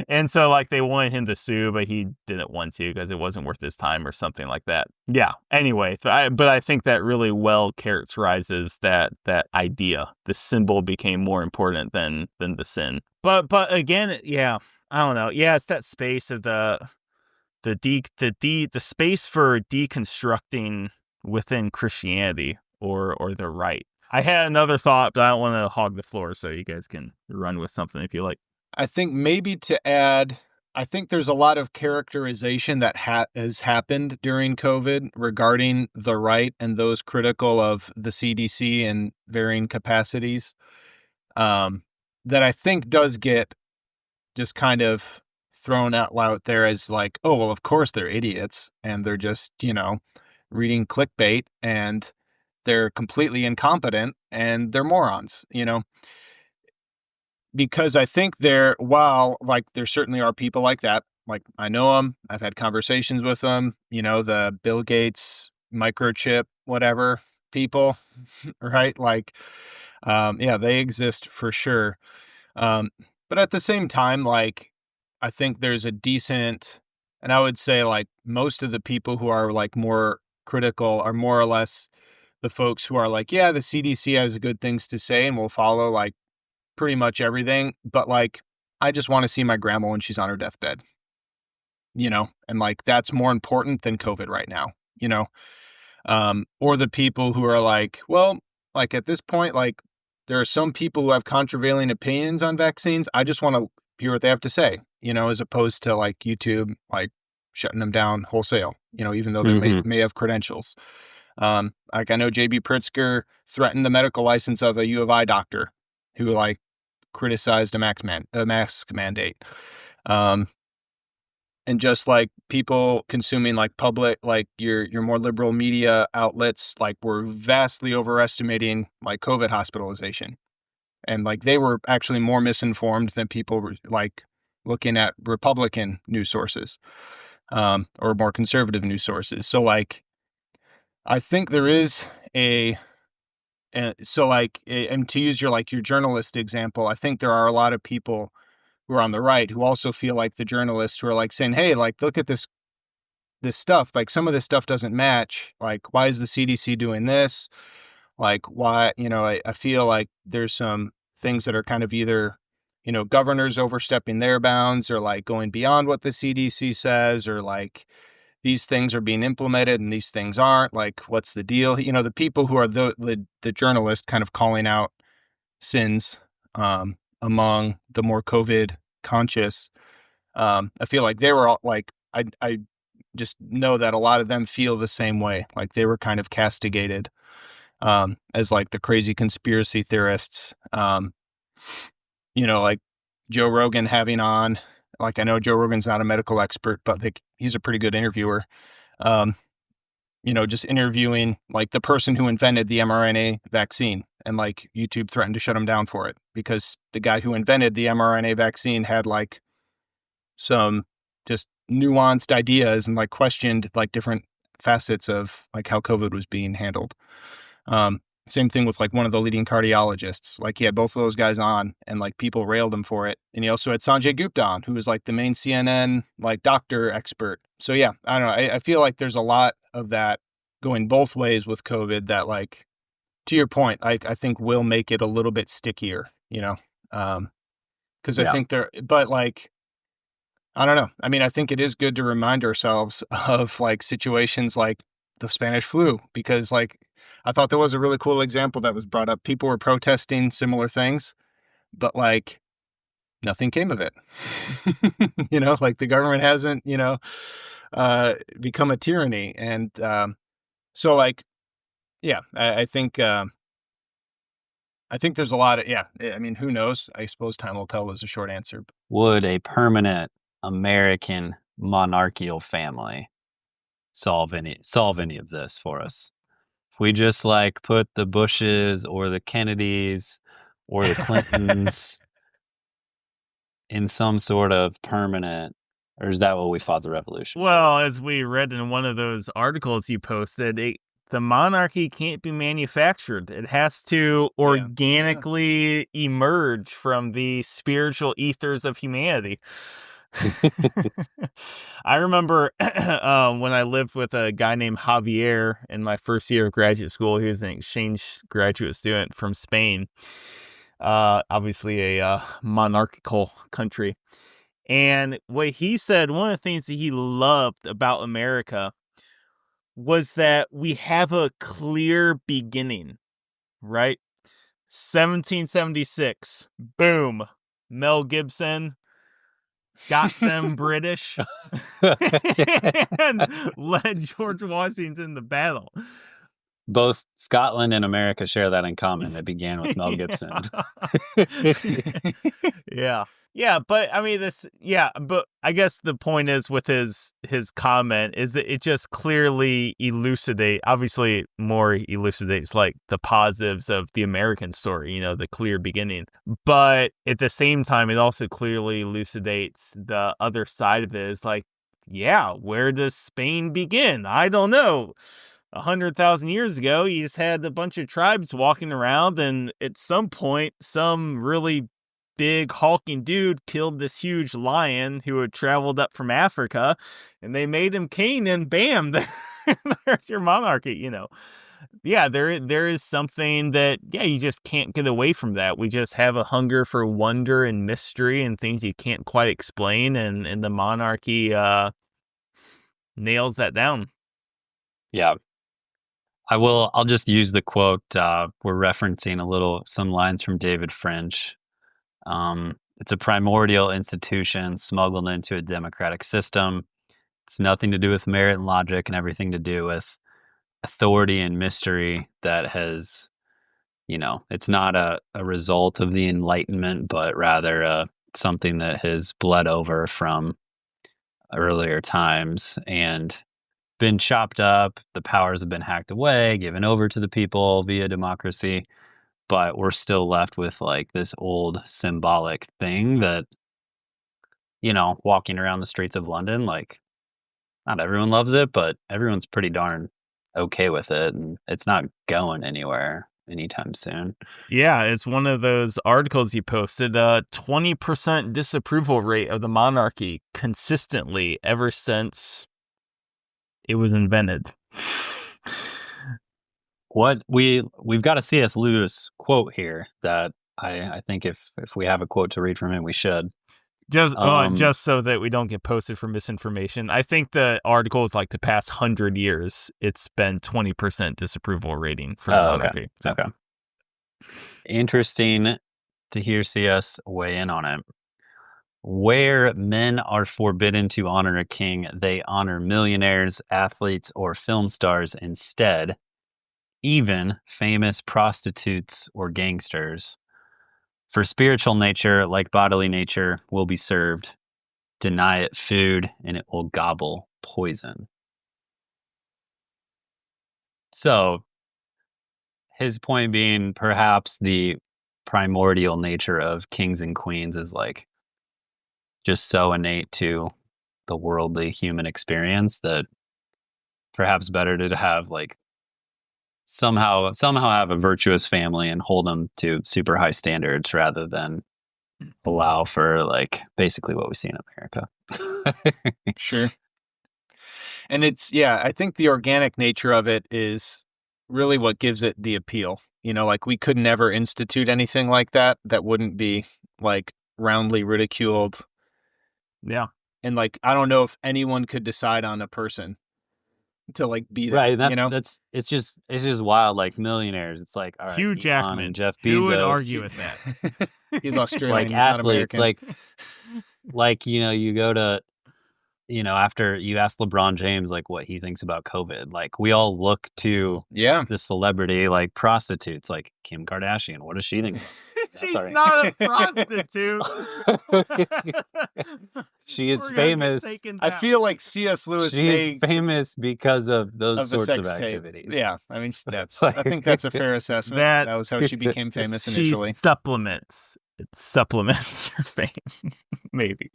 S4: And so like they wanted him to sue, but he didn't want to because it wasn't worth his time or something like that. Yeah. Anyway, but I think that really well characterizes that idea. The symbol became more important than the sin. But again, yeah, I don't know. Yeah, it's that space of the space for deconstructing within Christianity or the right. I had another thought, but I don't want to hog the floor, so you guys can run with something if you like.
S6: I think maybe to add, I think there's a lot of characterization that has happened during COVID regarding the right and those critical of the CDC in varying capacities, that I think does get just kind of thrown out there as like, oh, well, of course they're idiots and they're just, reading clickbait and they're completely incompetent and they're morons, because I think while like there certainly are people like that, like I know them, I've had conversations with them, the Bill Gates microchip, whatever people, right? Like, they exist for sure. But at the same time, like, I think there's a decent, and I would say like most of the people who are like more critical are more or less the folks who are like, yeah, the CDC has good things to say and will follow like pretty much everything. But like, I just want to see my grandma when she's on her deathbed, and like, that's more important than COVID right now, or the people who are like, well, like at this point, like there are some people who have contravailing opinions on vaccines. I just want to hear what they have to say, as opposed to like YouTube, like shutting them down wholesale, even though they may have credentials. Like I know JB Pritzker threatened the medical license of a U of I doctor who like criticized a mask mandate. And just like people consuming like public, like your more liberal media outlets, like were vastly overestimating like COVID hospitalization. And like they were actually more misinformed than people were like looking at Republican news sources, or more conservative news sources. So like, I think there is and to use your journalist example, I think there are a lot of people who are on the right who also feel like the journalists who are like saying, hey, like, look at this stuff. Like, some of this stuff doesn't match. Like, why is the CDC doing this? Like, why, I feel like there's some things that are kind of either, governors overstepping their bounds or like going beyond what the CDC says, or like these things are being implemented and these things aren't. Like, what's the deal? The people who are the journalists kind of calling out sins among the more COVID conscious. I feel like they were all like, I just know that a lot of them feel the same way. Like they were kind of castigated as like the crazy conspiracy theorists. Like Joe Rogan having on, like, I know Joe Rogan's not a medical expert, but like he's a pretty good interviewer. Just interviewing like the person who invented the mRNA vaccine, and like YouTube threatened to shut him down for it because the guy who invented the mRNA vaccine had like some just nuanced ideas and like questioned like different facets of like how COVID was being handled. Same thing with like one of the leading cardiologists. Like he had both of those guys on and like people railed him for it. And he also had Sanjay Gupta on, who was like the main CNN like doctor expert. So yeah, I don't know. I feel like there's a lot of that going both ways with COVID that, like, to your point, I think will make it a little bit stickier, because I think but like, I don't know. I mean, I think it is good to remind ourselves of like situations like the Spanish flu, because like, I thought there was a really cool example that was brought up. People were protesting similar things, but like nothing came of it. Like the government hasn't, become a tyranny. And so like, yeah, I think there's a lot of, I mean, who knows? I suppose time will tell is a short answer.
S5: Would a permanent American monarchical family solve any of this for us? If we just like put the Bushes or the Kennedys or the Clintons in some sort of permanent, or is that what we fought the revolution?
S4: Well, as we read in one of those articles you posted, the monarchy can't be manufactured. It has to organically emerge from the spiritual ethers of humanity. I remember when I lived with a guy named Javier in my first year of graduate school. He was an exchange graduate student from Spain, obviously a monarchical country. And what he said, one of the things that he loved about America was that we have a clear beginning, right? 1776, boom, Mel Gibson got them British and led George Washington to battle.
S5: Both Scotland and America share that in common. It began with Mel Gibson.
S4: Yeah, but I mean but I guess the point is with his comment is that it just clearly obviously more elucidates like the positives of the American story, the clear beginning. But at the same time, it also clearly elucidates the other side of it is like, where does Spain begin? I don't know. 100,000 years ago, you just had a bunch of tribes walking around, and at some point, some really big hulking dude killed this huge lion who had traveled up from Africa, and they made him king, and bam, there's your monarchy. There is something that you just can't get away from that. We just have a hunger for wonder and mystery and things you can't quite explain, and the monarchy nails that down.
S5: Yeah. I'll just use the quote. We're referencing some lines from David French. It's a primordial institution smuggled into a democratic system. It's nothing to do with merit and logic and everything to do with authority and mystery that has it's not a result of the Enlightenment, but rather something that has bled over from earlier times and been chopped up. The powers have been hacked away, given over to the people via democracy, but we're still left with like this old symbolic thing that, walking around the streets of London, like not everyone loves it, but everyone's pretty darn okay with it, and it's not going anywhere anytime soon.
S4: Yeah, it's one of those articles you posted, 20% disapproval rate of the monarchy consistently ever since it was invented.
S5: What we've got a C.S. Lewis quote here that I think if we have a quote to read from him, we should.
S4: Just so that we don't get posted for misinformation. I think the article is like the past 100 years, it's been 20% disapproval rating for the monarchy.
S5: Okay. So. Okay. Interesting to hear CS weigh in on it. Where men are forbidden to honor a king, they honor millionaires, athletes, or film stars instead, even famous prostitutes or gangsters. For spiritual nature, like bodily nature, will be served. Deny it food, and it will gobble poison. So, his point being, perhaps the primordial nature of kings and queens is like just so innate to the worldly human experience that perhaps better to have like somehow have a virtuous family and hold them to super high standards rather than allow for like basically what we see in America.
S6: Sure. And I think the organic nature of it is really what gives it the appeal. Like we could never institute anything like that wouldn't be like roundly ridiculed.
S4: Yeah.
S6: And like, I don't know if anyone could decide on a person to like be that,
S5: right. It's just wild. Like millionaires, it's like, all right,
S4: Hugh
S5: Elon
S4: Jackman,
S5: and Jeff Bezos.
S4: Who would argue with that?
S6: He's Australian.
S5: Like
S6: he's
S5: athletes,
S6: not American.
S5: like you go to, after you ask LeBron James like what he thinks about COVID, like we all look to the celebrity like prostitutes, like Kim Kardashian. What does she think?
S4: She's not a prostitute.
S5: She is famous.
S6: I feel like C.S. Lewis
S5: is famous because of those sorts of
S6: activities.
S5: Tape.
S6: Yeah, I mean I think that's a fair assessment. That was how she became famous initially.
S4: It supplements her fame, maybe.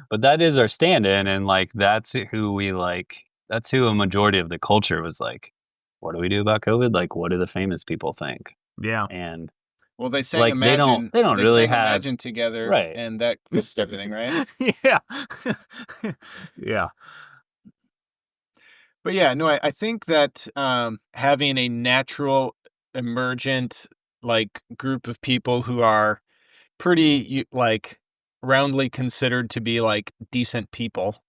S5: But that is our stand-in, and like that's who we like. That's who a majority of the culture was like. What do we do about COVID? Like, what do the famous people think?
S4: Yeah,
S5: and
S6: well, they sang
S5: like
S6: Imagine.
S5: They don't really have
S6: Imagine together,
S5: right?
S6: And that fixed everything, right?
S4: Yeah, yeah.
S6: But yeah, no, I think that having a natural, emergent, like group of people who are pretty like roundly considered to be like decent people,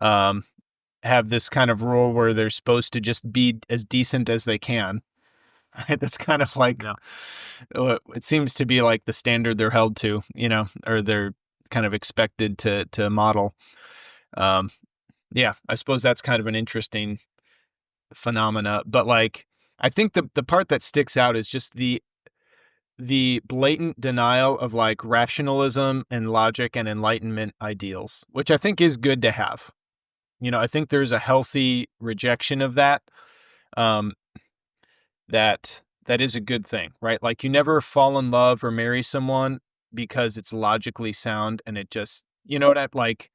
S6: have this kind of role where they're supposed to just be as decent as they can. Right? That's kind of like, it seems to be like the standard they're held to, or they're kind of expected to model. Yeah, I suppose that's kind of an interesting phenomena. But like, I think the part that sticks out is just the blatant denial of like rationalism and logic and Enlightenment ideals, which I think is good to have. I think there's a healthy rejection of that. That is a good thing, right? Like you never fall in love or marry someone because it's logically sound and it just, like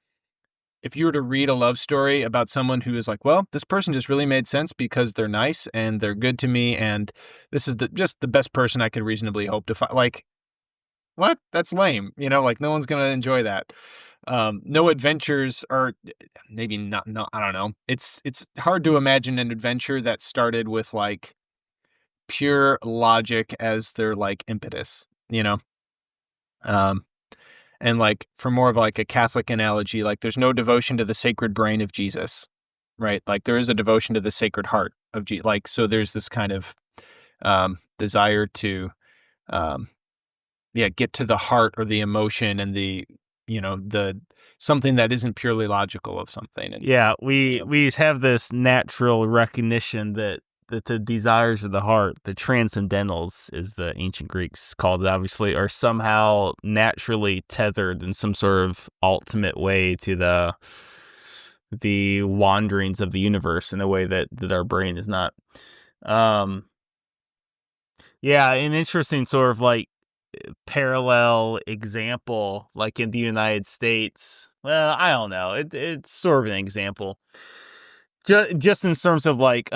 S6: if you were to read a love story about someone who is like, well, this person just really made sense because they're nice and they're good to me and this is just the best person I could reasonably hope to find. Like, what? That's lame. Like no one's going to enjoy that. No adventures are maybe not, no, I don't know. It's hard to imagine an adventure that started with like pure logic as their like impetus, and like for more of like a Catholic analogy, like there's no devotion to the sacred brain of Jesus, right? Like there is a devotion to the sacred heart of Jesus. Like, so there's this kind of desire to, get to the heart or the emotion and the something that isn't purely logical of something. And,
S4: we have this natural recognition that the desires of the heart, the transcendentals, as the ancient Greeks called it, obviously, are somehow naturally tethered in some sort of ultimate way to the wanderings of the universe in a way that our brain is not. Yeah, an interesting sort of like parallel example, like in the United States. Well, I don't know. It's sort of an example. Just in terms of like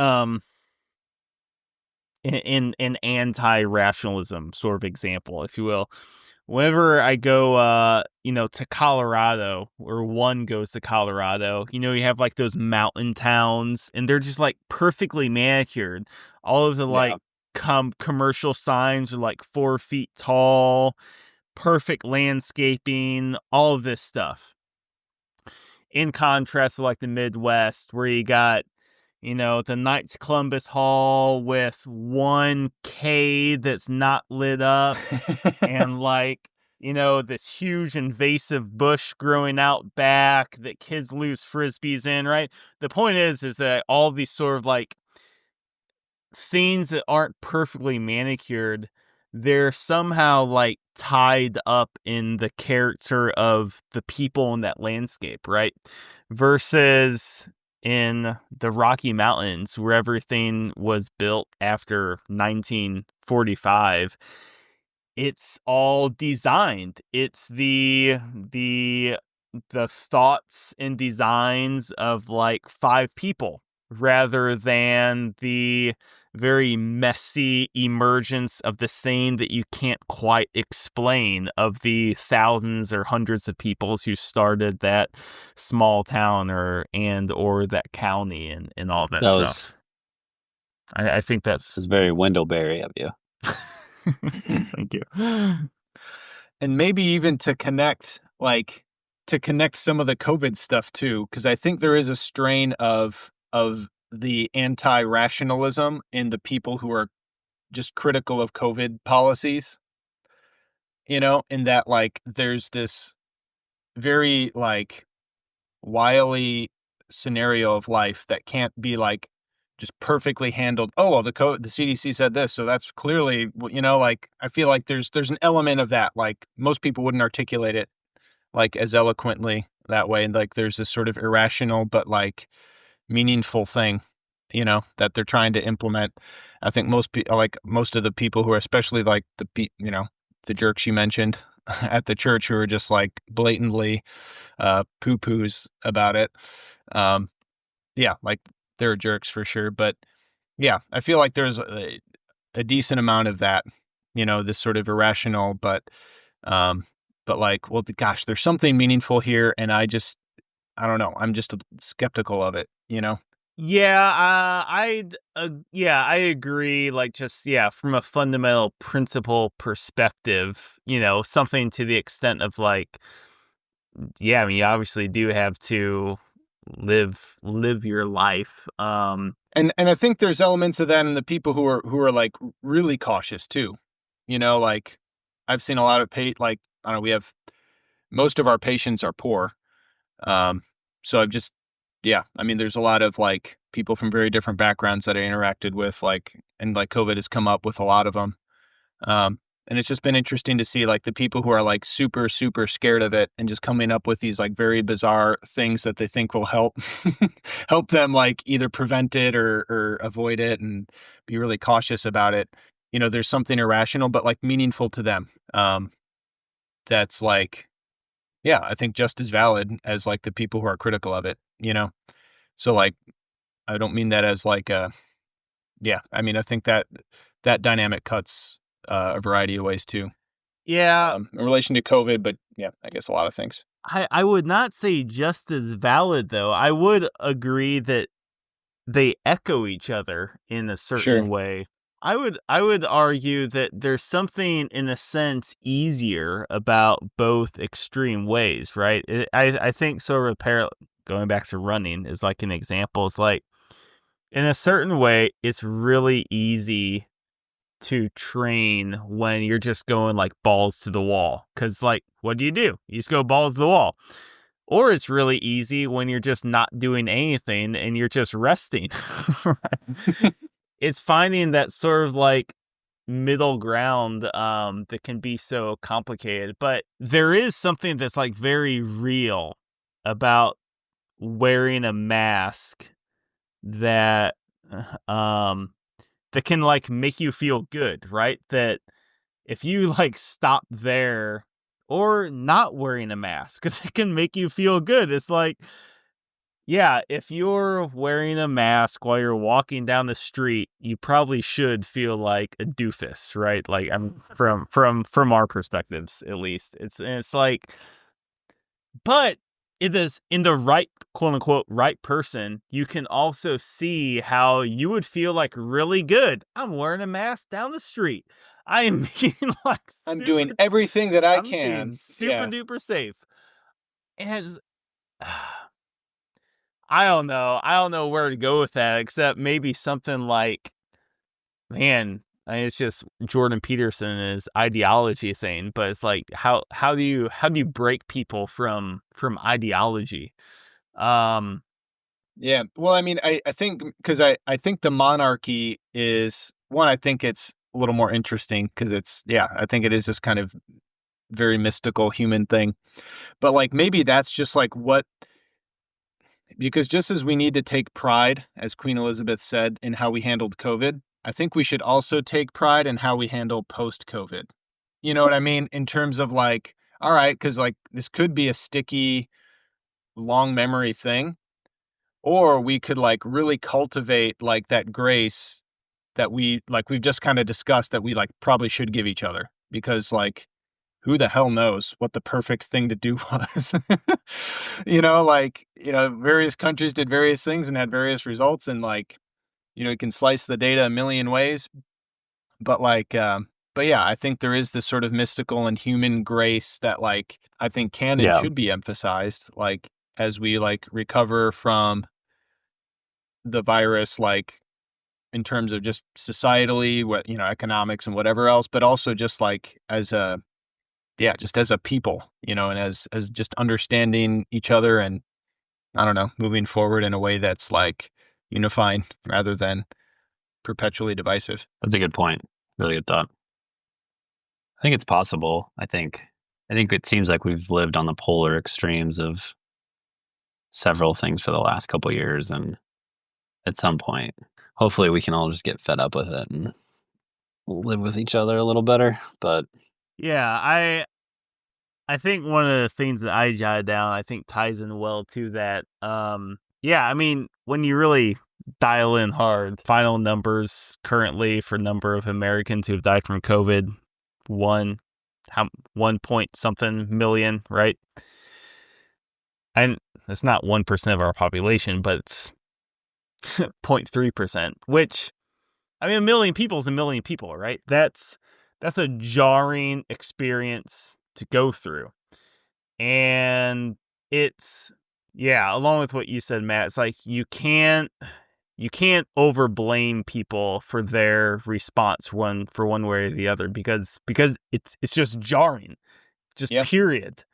S4: in anti-rationalism sort of example, if you will. Whenever I go to Colorado, or one goes to Colorado, you have like those mountain towns, and they're just like perfectly manicured. All of the like commercial signs are like 4 feet tall, perfect landscaping, all of this stuff. In contrast to like the Midwest, where you got the Knights Columbus Hall with 1K that's not lit up, and like, this huge invasive bush growing out back that kids lose frisbees in, right? The point is that all these sort of like things that aren't perfectly manicured, they're somehow like tied up in the character of the people in that landscape, right? Versus in the Rocky Mountains, where everything was built after 1945, it's all designed. It's the thoughts and designs of like 5 people, rather than the very messy emergence of this thing that you can't quite explain, of the thousands or hundreds of people who started that small town or that county and all that stuff. I think that's
S5: very Wendellberry of you.
S4: Thank you.
S6: And maybe even to connect some of the COVID stuff too, because I think there is a strain of the anti-rationalism in the people who are just critical of COVID policies. In that like there's this very like wily scenario of life that can't be like just perfectly handled. Oh, well, the CDC said this, so that's clearly, like I feel like there's an element of that. Like most people wouldn't articulate it like as eloquently that way. And like there's this sort of irrational but like meaningful thing, that they're trying to implement. I think most of the people who are, especially like the jerks you mentioned at the church, who are just like blatantly poo-poos about it. Like they're jerks for sure. But yeah, I feel like there's a decent amount of that, this sort of irrational, but like, well, gosh, there's something meaningful here. And I don't know. I'm just skeptical of it,
S4: Yeah, I agree. Like, just, from a fundamental principle perspective, something to the extent of like, you obviously do have to live your life.
S6: And I think there's elements of that in the people who are like really cautious too. Like I've seen a lot of like, I don't know, we have most of our patients are poor. So I've just, there's a lot of like people from very different backgrounds that I interacted with, like, and like COVID has come up with a lot of them. And it's just been interesting to see like the people who are like super, super scared of it and just coming up with these like very bizarre things that they think will help them like either prevent it or avoid it and be really cautious about it. There's something irrational, but like meaningful to them. That's like, I think just as valid as like the people who are critical of it, So like, I don't mean that as like I think that dynamic cuts a variety of ways too.
S4: Yeah.
S6: In relation to COVID, but I guess a lot of things.
S4: I would not say just as valid, though. I would agree that they echo each other in a certain way. I would argue that there's something, in a sense, easier about both extreme ways, right? I think sort of going back to running is like an example. It's like, in a certain way, it's really easy to train when you're just going like balls to the wall. Because like, what do? You just go balls to the wall. Or it's really easy when you're just not doing anything and you're just resting. it's finding that sort of like middle ground that can be so complicated. But there is something that's like very real about wearing a mask that that can like make you feel good, right? That if you like stop there or not wearing a mask, it can make you feel good. It's like, yeah, if you're wearing a mask while you're walking down the street, you probably should feel like a doofus, right? Like I'm from our perspectives, at least. It's like, but it is in the right, quote unquote, right person, you can also see how you would feel like really good. I'm wearing a mask down the street. I am being like
S6: I'm doing everything that I
S4: I'm being
S6: can.
S4: super
S6: Yeah.
S4: duper safe. And I don't know. I don't know where to go with that, except maybe something like, man, I mean, it's just Jordan Peterson and his ideology thing. But it's like, how do you break people from ideology?
S6: Yeah. Well, I mean, I think because I think the monarchy is one, I think it's a little more interesting because I think it is this kind of very mystical human thing. But like maybe that's just like because just as we need to take pride, as Queen Elizabeth said, in how we handled COVID, I think we should also take pride in how we handle post-COVID. You know what I mean? In terms of like, all right, because like this could be a sticky, long memory thing, or we could like really cultivate like that grace that we've just kind of discussed that we like probably should give each other because like who the hell knows what the perfect thing to do was. Various countries did various things and had various results, and like, you can slice the data a million ways. But but yeah, I think there is this sort of mystical and human grace that like I think can and should be emphasized, like as we like recover from the virus, like in terms of just societally, economics and whatever else, but also just like just as a people, and as just understanding each other and I don't know, moving forward in a way that's like unifying rather than perpetually divisive.
S5: That's a good point. Really good thought. I think it's possible. I think it seems like we've lived on the polar extremes of several things for the last couple of years, and at some point, hopefully, we can all just get fed up with it and live with each other a little better. But
S4: yeah, I think one of the things that I jotted down, I think ties in well to that. I mean, when you really dial in hard, final numbers currently for number of Americans who have died from COVID, 1 point something million, right? And it's not 1% of our population, but it's 0.3%, which, I mean, a million people is a million people, right? That's a jarring experience to go through. And it's, along with what you said, Matt, it's like you can't over blame people for their response one way or the other because it's just jarring, just period.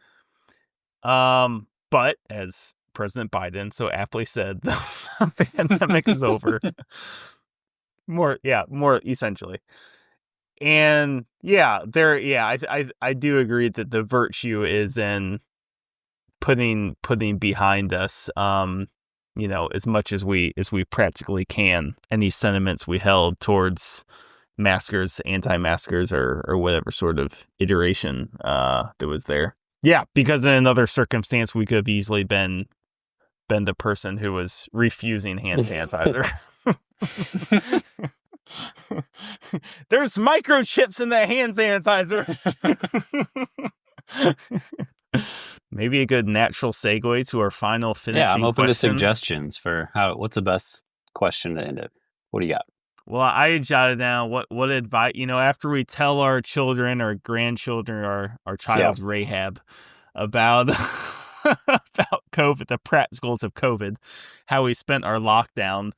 S4: But as President Biden so aptly said, the pandemic is over. More essentially. And I do agree that the virtue is in putting behind us, as much as we practically can, any sentiments we held towards maskers, anti-maskers, or whatever sort of iteration that was there. Yeah, because in another circumstance, we could have easily been the person who was refusing hand sanitizer. There's microchips in that hand sanitizer. Maybe a good natural segue to our final finishing
S5: yeah, I'm open
S4: question.
S5: to suggestions for what's the best question to end it. What do you got?
S4: Well, I jotted down what advice, after we tell our children or grandchildren or our child Rahab about about COVID, the practicals of COVID, how we spent our lockdown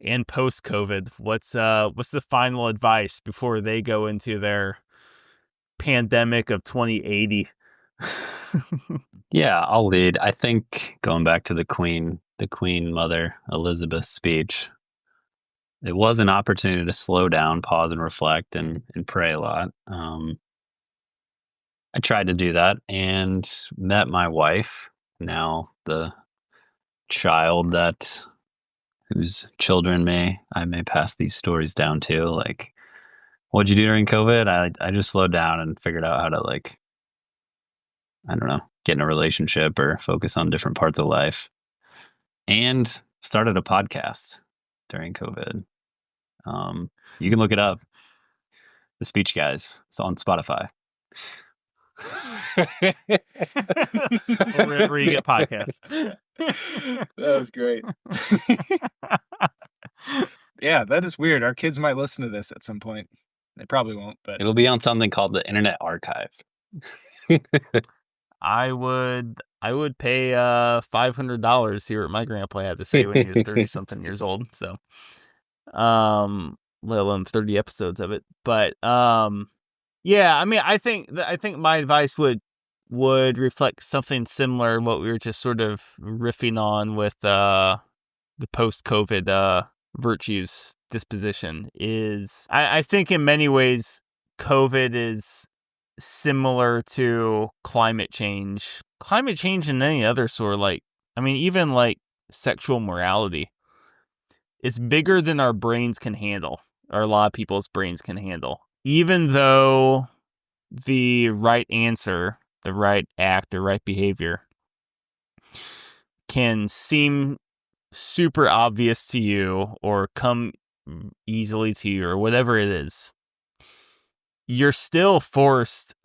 S4: and post COVID. What's the final advice before they go into their pandemic of 2080?
S5: Yeah, I'll lead. I think going back to the Queen Mother Elizabeth speech, it was an opportunity to slow down, pause, and reflect, and pray a lot. I tried to do that and met my wife, now the child that whose children I may pass these stories down to. Like, what'd you do during COVID? I just slowed down and figured out how to, like, I don't know, get in a relationship or focus on different parts of life. And started a podcast during COVID. You can look it up. The Speech Guys. It's on Spotify.
S4: Or wherever you get podcasts.
S6: That was great. Yeah, that is weird. Our kids might listen to this at some point. They probably won't, but
S5: It'll be on something called the Internet Archive.
S4: I would pay $500 to hear what my grandpa had to say when he was 30-something years old. So, let alone 30 episodes of it. But yeah, I mean, I think my advice would reflect something similar to what we were just sort of riffing on with the post-COVID virtues disposition. Is I think in many ways COVID is similar to climate change and any other sort of, like, I mean, even like sexual morality is bigger than our brains can handle, or a lot of people's brains can handle. Even though the right answer, the right act, the right behavior can seem super obvious to you or come easily to you or whatever it is, you're still forced,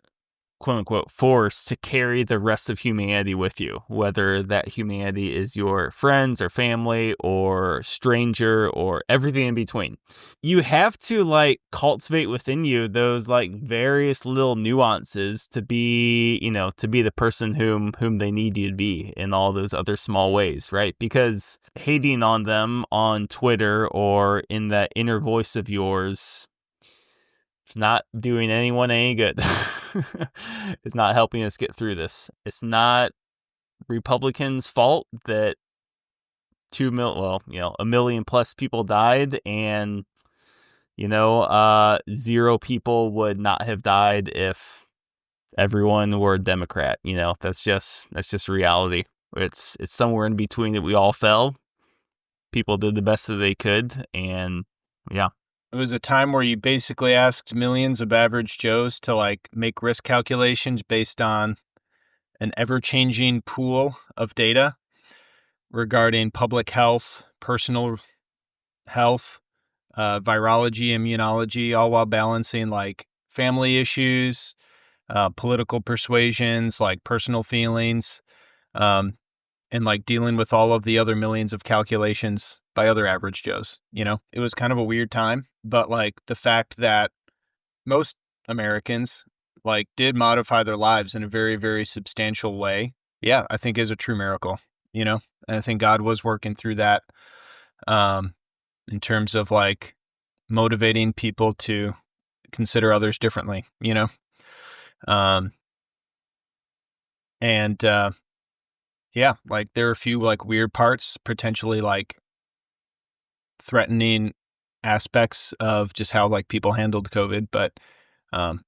S4: quote unquote, forced to carry the rest of humanity with you, whether that humanity is your friends or family or stranger or everything in between. You have to, like, cultivate within you those, like, various little nuances to be, to be the person whom they need you to be in all those other small ways, right? Because hating on them on Twitter or in that inner voice of yours, it's not doing anyone any good. It's not helping us get through this. It's not Republicans' fault that 1 million plus people died, and 0 people would not have died if everyone were a Democrat. That's just reality. It's somewhere in between that we all fell. People did the best that they could, and yeah.
S6: it was a time where you basically asked millions of average Joes to, like, make risk calculations based on an ever-changing pool of data regarding public health, personal health, virology, immunology, all while balancing, like, family issues, political persuasions, like personal feelings, and, like, dealing with all of the other millions of calculations by other average Joes. It was kind of a weird time, but, like, the fact that most Americans, like, did modify their lives in a very, very substantial way, yeah, I think is a true miracle. And I think God was working through that, in terms of, like, motivating people to consider others differently. And yeah, like, there are a few, like, weird parts, potentially, like, threatening aspects of just how, like, people handled COVID, but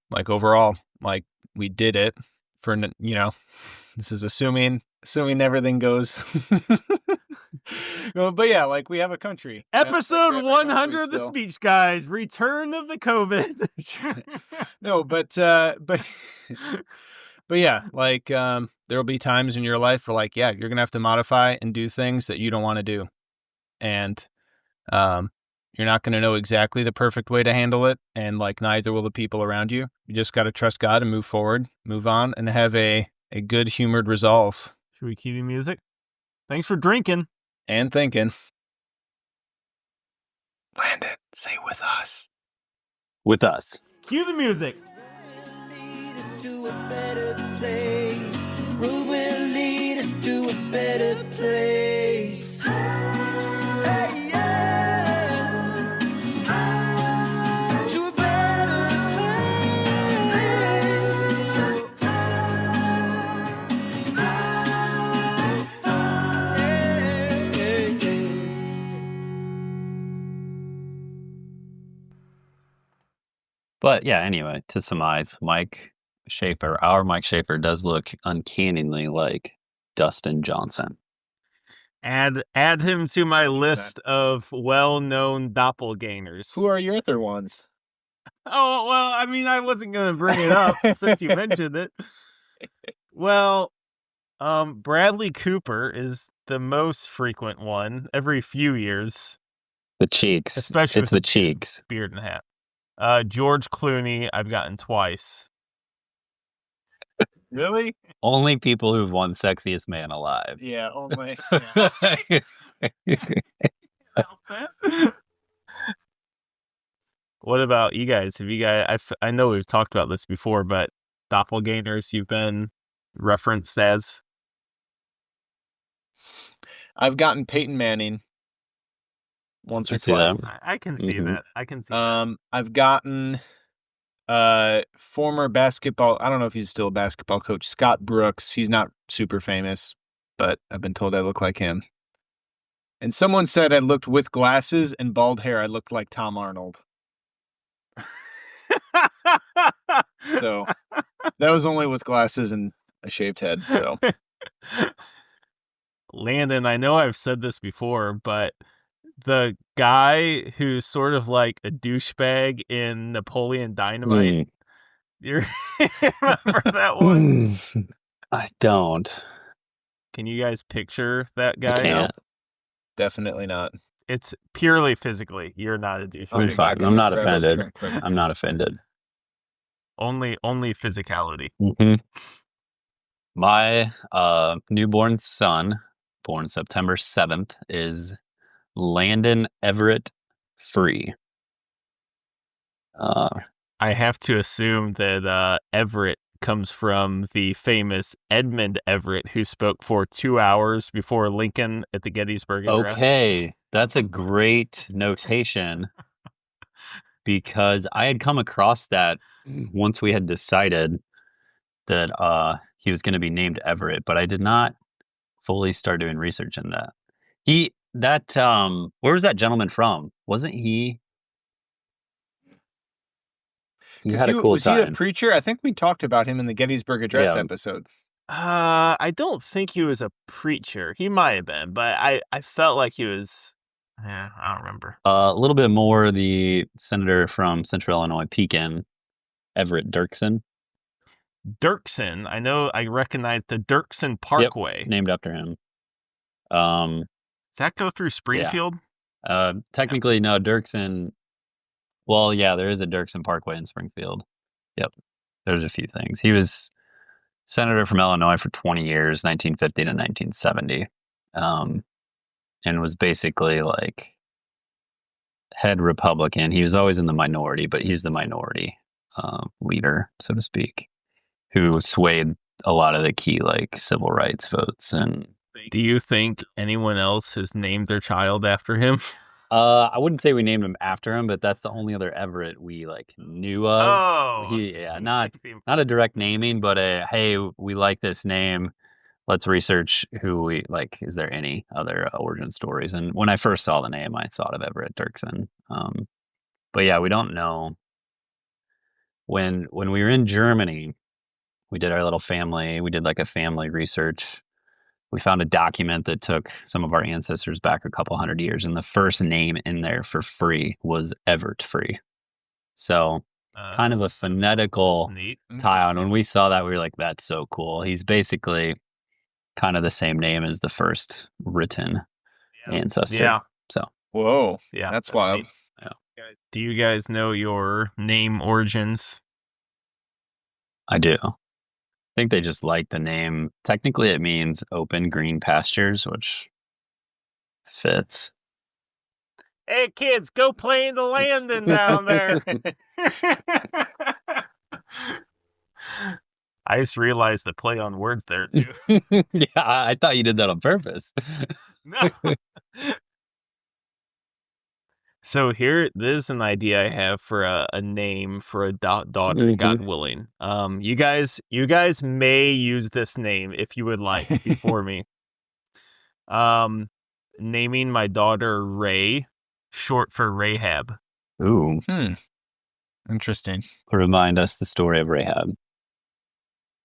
S6: like, overall, like, we did it for this is assuming everything goes no, but yeah, like, we have a country.
S4: Episode 100 of the Speech Guys, Return of the COVID.
S6: No, but yeah, like, there'll be times in your life where, like, yeah, you're gonna have to modify and do things that you don't want to do, and you're not gonna know exactly the perfect way to handle it, and, like, neither will the people around you. You just got to trust God and move forward, move on, and have a good humored resolve.
S4: Should we cue the music? Thanks for drinking
S6: and thinking. Landon, say with us.
S5: With us.
S4: Cue the music.
S3: Lead us to a better place. Road will lead us to a better place. Hey, yeah. To a better place.
S5: But yeah, anyway, to surmise, our Mike Schaefer does look uncannily like Dustin Johnson.
S4: Add him to my list of well-known doppelgangers.
S6: Who are your other ones?
S4: Oh, well, I mean, I wasn't going to bring it up since you mentioned it. Well, Bradley Cooper is the most frequent one every few years.
S5: The cheeks.
S4: Especially
S5: it's
S4: with
S5: the cheeks.
S4: Beard and hat. George Clooney, I've gotten twice.
S6: Really?
S5: Only people who've won Sexiest Man Alive.
S6: Yeah, only.
S4: What about you guys? Have you guys? I know we've talked about this before, but doppelgangers you've been referenced as?
S6: I've gotten Peyton Manning once or
S5: see
S6: twice.
S5: that.
S4: I can see that. I can see that.
S6: I've gotten former basketball. I don't know if he's still a basketball coach. Scott Brooks. He's not super famous, but I've been told I look like him. And someone said I looked with glasses and bald hair. I looked like Tom Arnold. So that was only with glasses and a shaved head. So
S4: Landon, I know I've said this before, but the guy who's sort of like a douchebag in Napoleon Dynamite, you remember that one?
S5: I don't.
S4: Can you guys picture that guy?
S5: I can't.
S6: definitely not.
S4: It's purely physically. You're not a douchebag.
S5: I'm fine. I'm not offended. I'm not offended.
S4: Only physicality.
S5: Mm-hmm. My newborn son, born September 7th, is Landon Everett Free.
S4: I have to assume that Everett comes from the famous Edmund Everett, who spoke for 2 hours before Lincoln at the Gettysburg Address.
S5: Okay, that's a great notation because I had come across that once we had decided that he was going to be named Everett, but I did not fully start doing research in that. Where was that gentleman from? Wasn't he? He had a cool
S6: was
S5: time.
S6: he a preacher? I think we talked about him in the Gettysburg Address episode.
S4: I don't think he was a preacher. He might have been, but I felt like he was. Yeah, I don't remember.
S5: A little bit more the senator from Central Illinois, Pekin, Everett Dirksen.
S4: Dirksen. I know. I recognize the Dirksen Parkway.
S5: Yep, named after him.
S4: Does that go through Springfield?
S5: Yeah. Technically, no. Dirksen. Well, yeah, there is a Dirksen Parkway in Springfield. Yep. There's a few things. He was senator from Illinois for 20 years, 1950 to 1970. And was basically like head Republican. He was always in the minority, but he's the minority leader, so to speak, who swayed a lot of the key like civil rights votes. And
S4: do you think anyone else has named their child after him?
S5: I wouldn't say we named him after him, but that's the only other Everett we like knew of.
S4: Oh,
S5: not a direct naming, but hey, we like this name. Let's research who we like. Is there any other origin stories? And when I first saw the name, I thought of Everett Dirksen. But yeah, we don't know. When we were in Germany, we did our little family. We did like a family research. We found a document that took some of our ancestors back a couple hundred years, and the first name in there for Free was Everett Free. So kind of a phonetical tie on. When we saw that, we were like, that's so cool. He's basically kind of the same name as the first written ancestor.
S4: Yeah.
S5: So.
S6: Whoa.
S4: Yeah.
S6: That's wild.
S5: Yeah.
S4: Do you guys know your name origins?
S5: I do. I think they just like the name. Technically, it means open green pastures, which fits.
S4: Hey, kids, go play in the Landon down there. I just realized the play on words there, too.
S5: Yeah, I thought you did that on purpose.
S4: No. So this is an idea I have for a name for a daughter, God willing. You guys may use this name if you would like before me. Naming my daughter Ray, short for Rahab.
S5: Ooh.
S6: Interesting.
S5: Remind us the story of Rahab.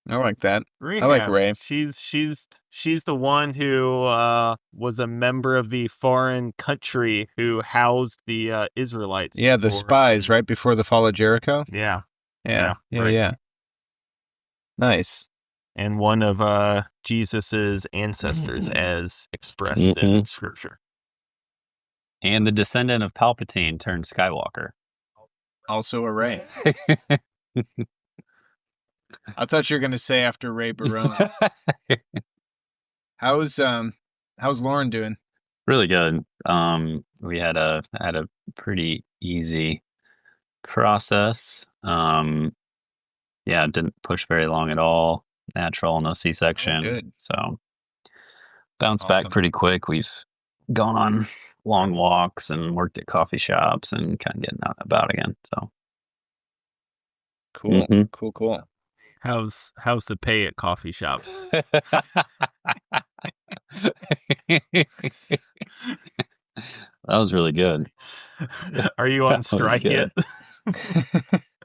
S6: I like that.
S4: Rahab.
S6: I like Ray.
S4: She's the one who was a member of the foreign country who housed the Israelites.
S6: Yeah, the
S4: before-
S6: spies right before the fall of Jericho.
S4: Yeah,
S6: Yeah.
S4: right.
S6: Nice.
S4: and one of Jesus's ancestors, as expressed in Scripture.
S5: And the descendant of Palpatine turned Skywalker.
S6: Also a Ray. I thought you were gonna say after Ray Barone. How's Lauren doing?
S5: Really good. We had a pretty easy process. Yeah, it didn't push very long at all. Natural, no C-section.
S6: Oh, good.
S5: So bounced
S6: Awesome.
S5: back pretty quick. We've gone on long walks and worked at coffee shops and kind of getting out and about again. So
S6: Cool.
S5: Mhm.
S6: Cool.
S4: How's the pay at coffee shops?
S5: that was really good.
S4: Are you
S5: That
S4: on
S5: was
S4: strike
S5: good.
S4: yet?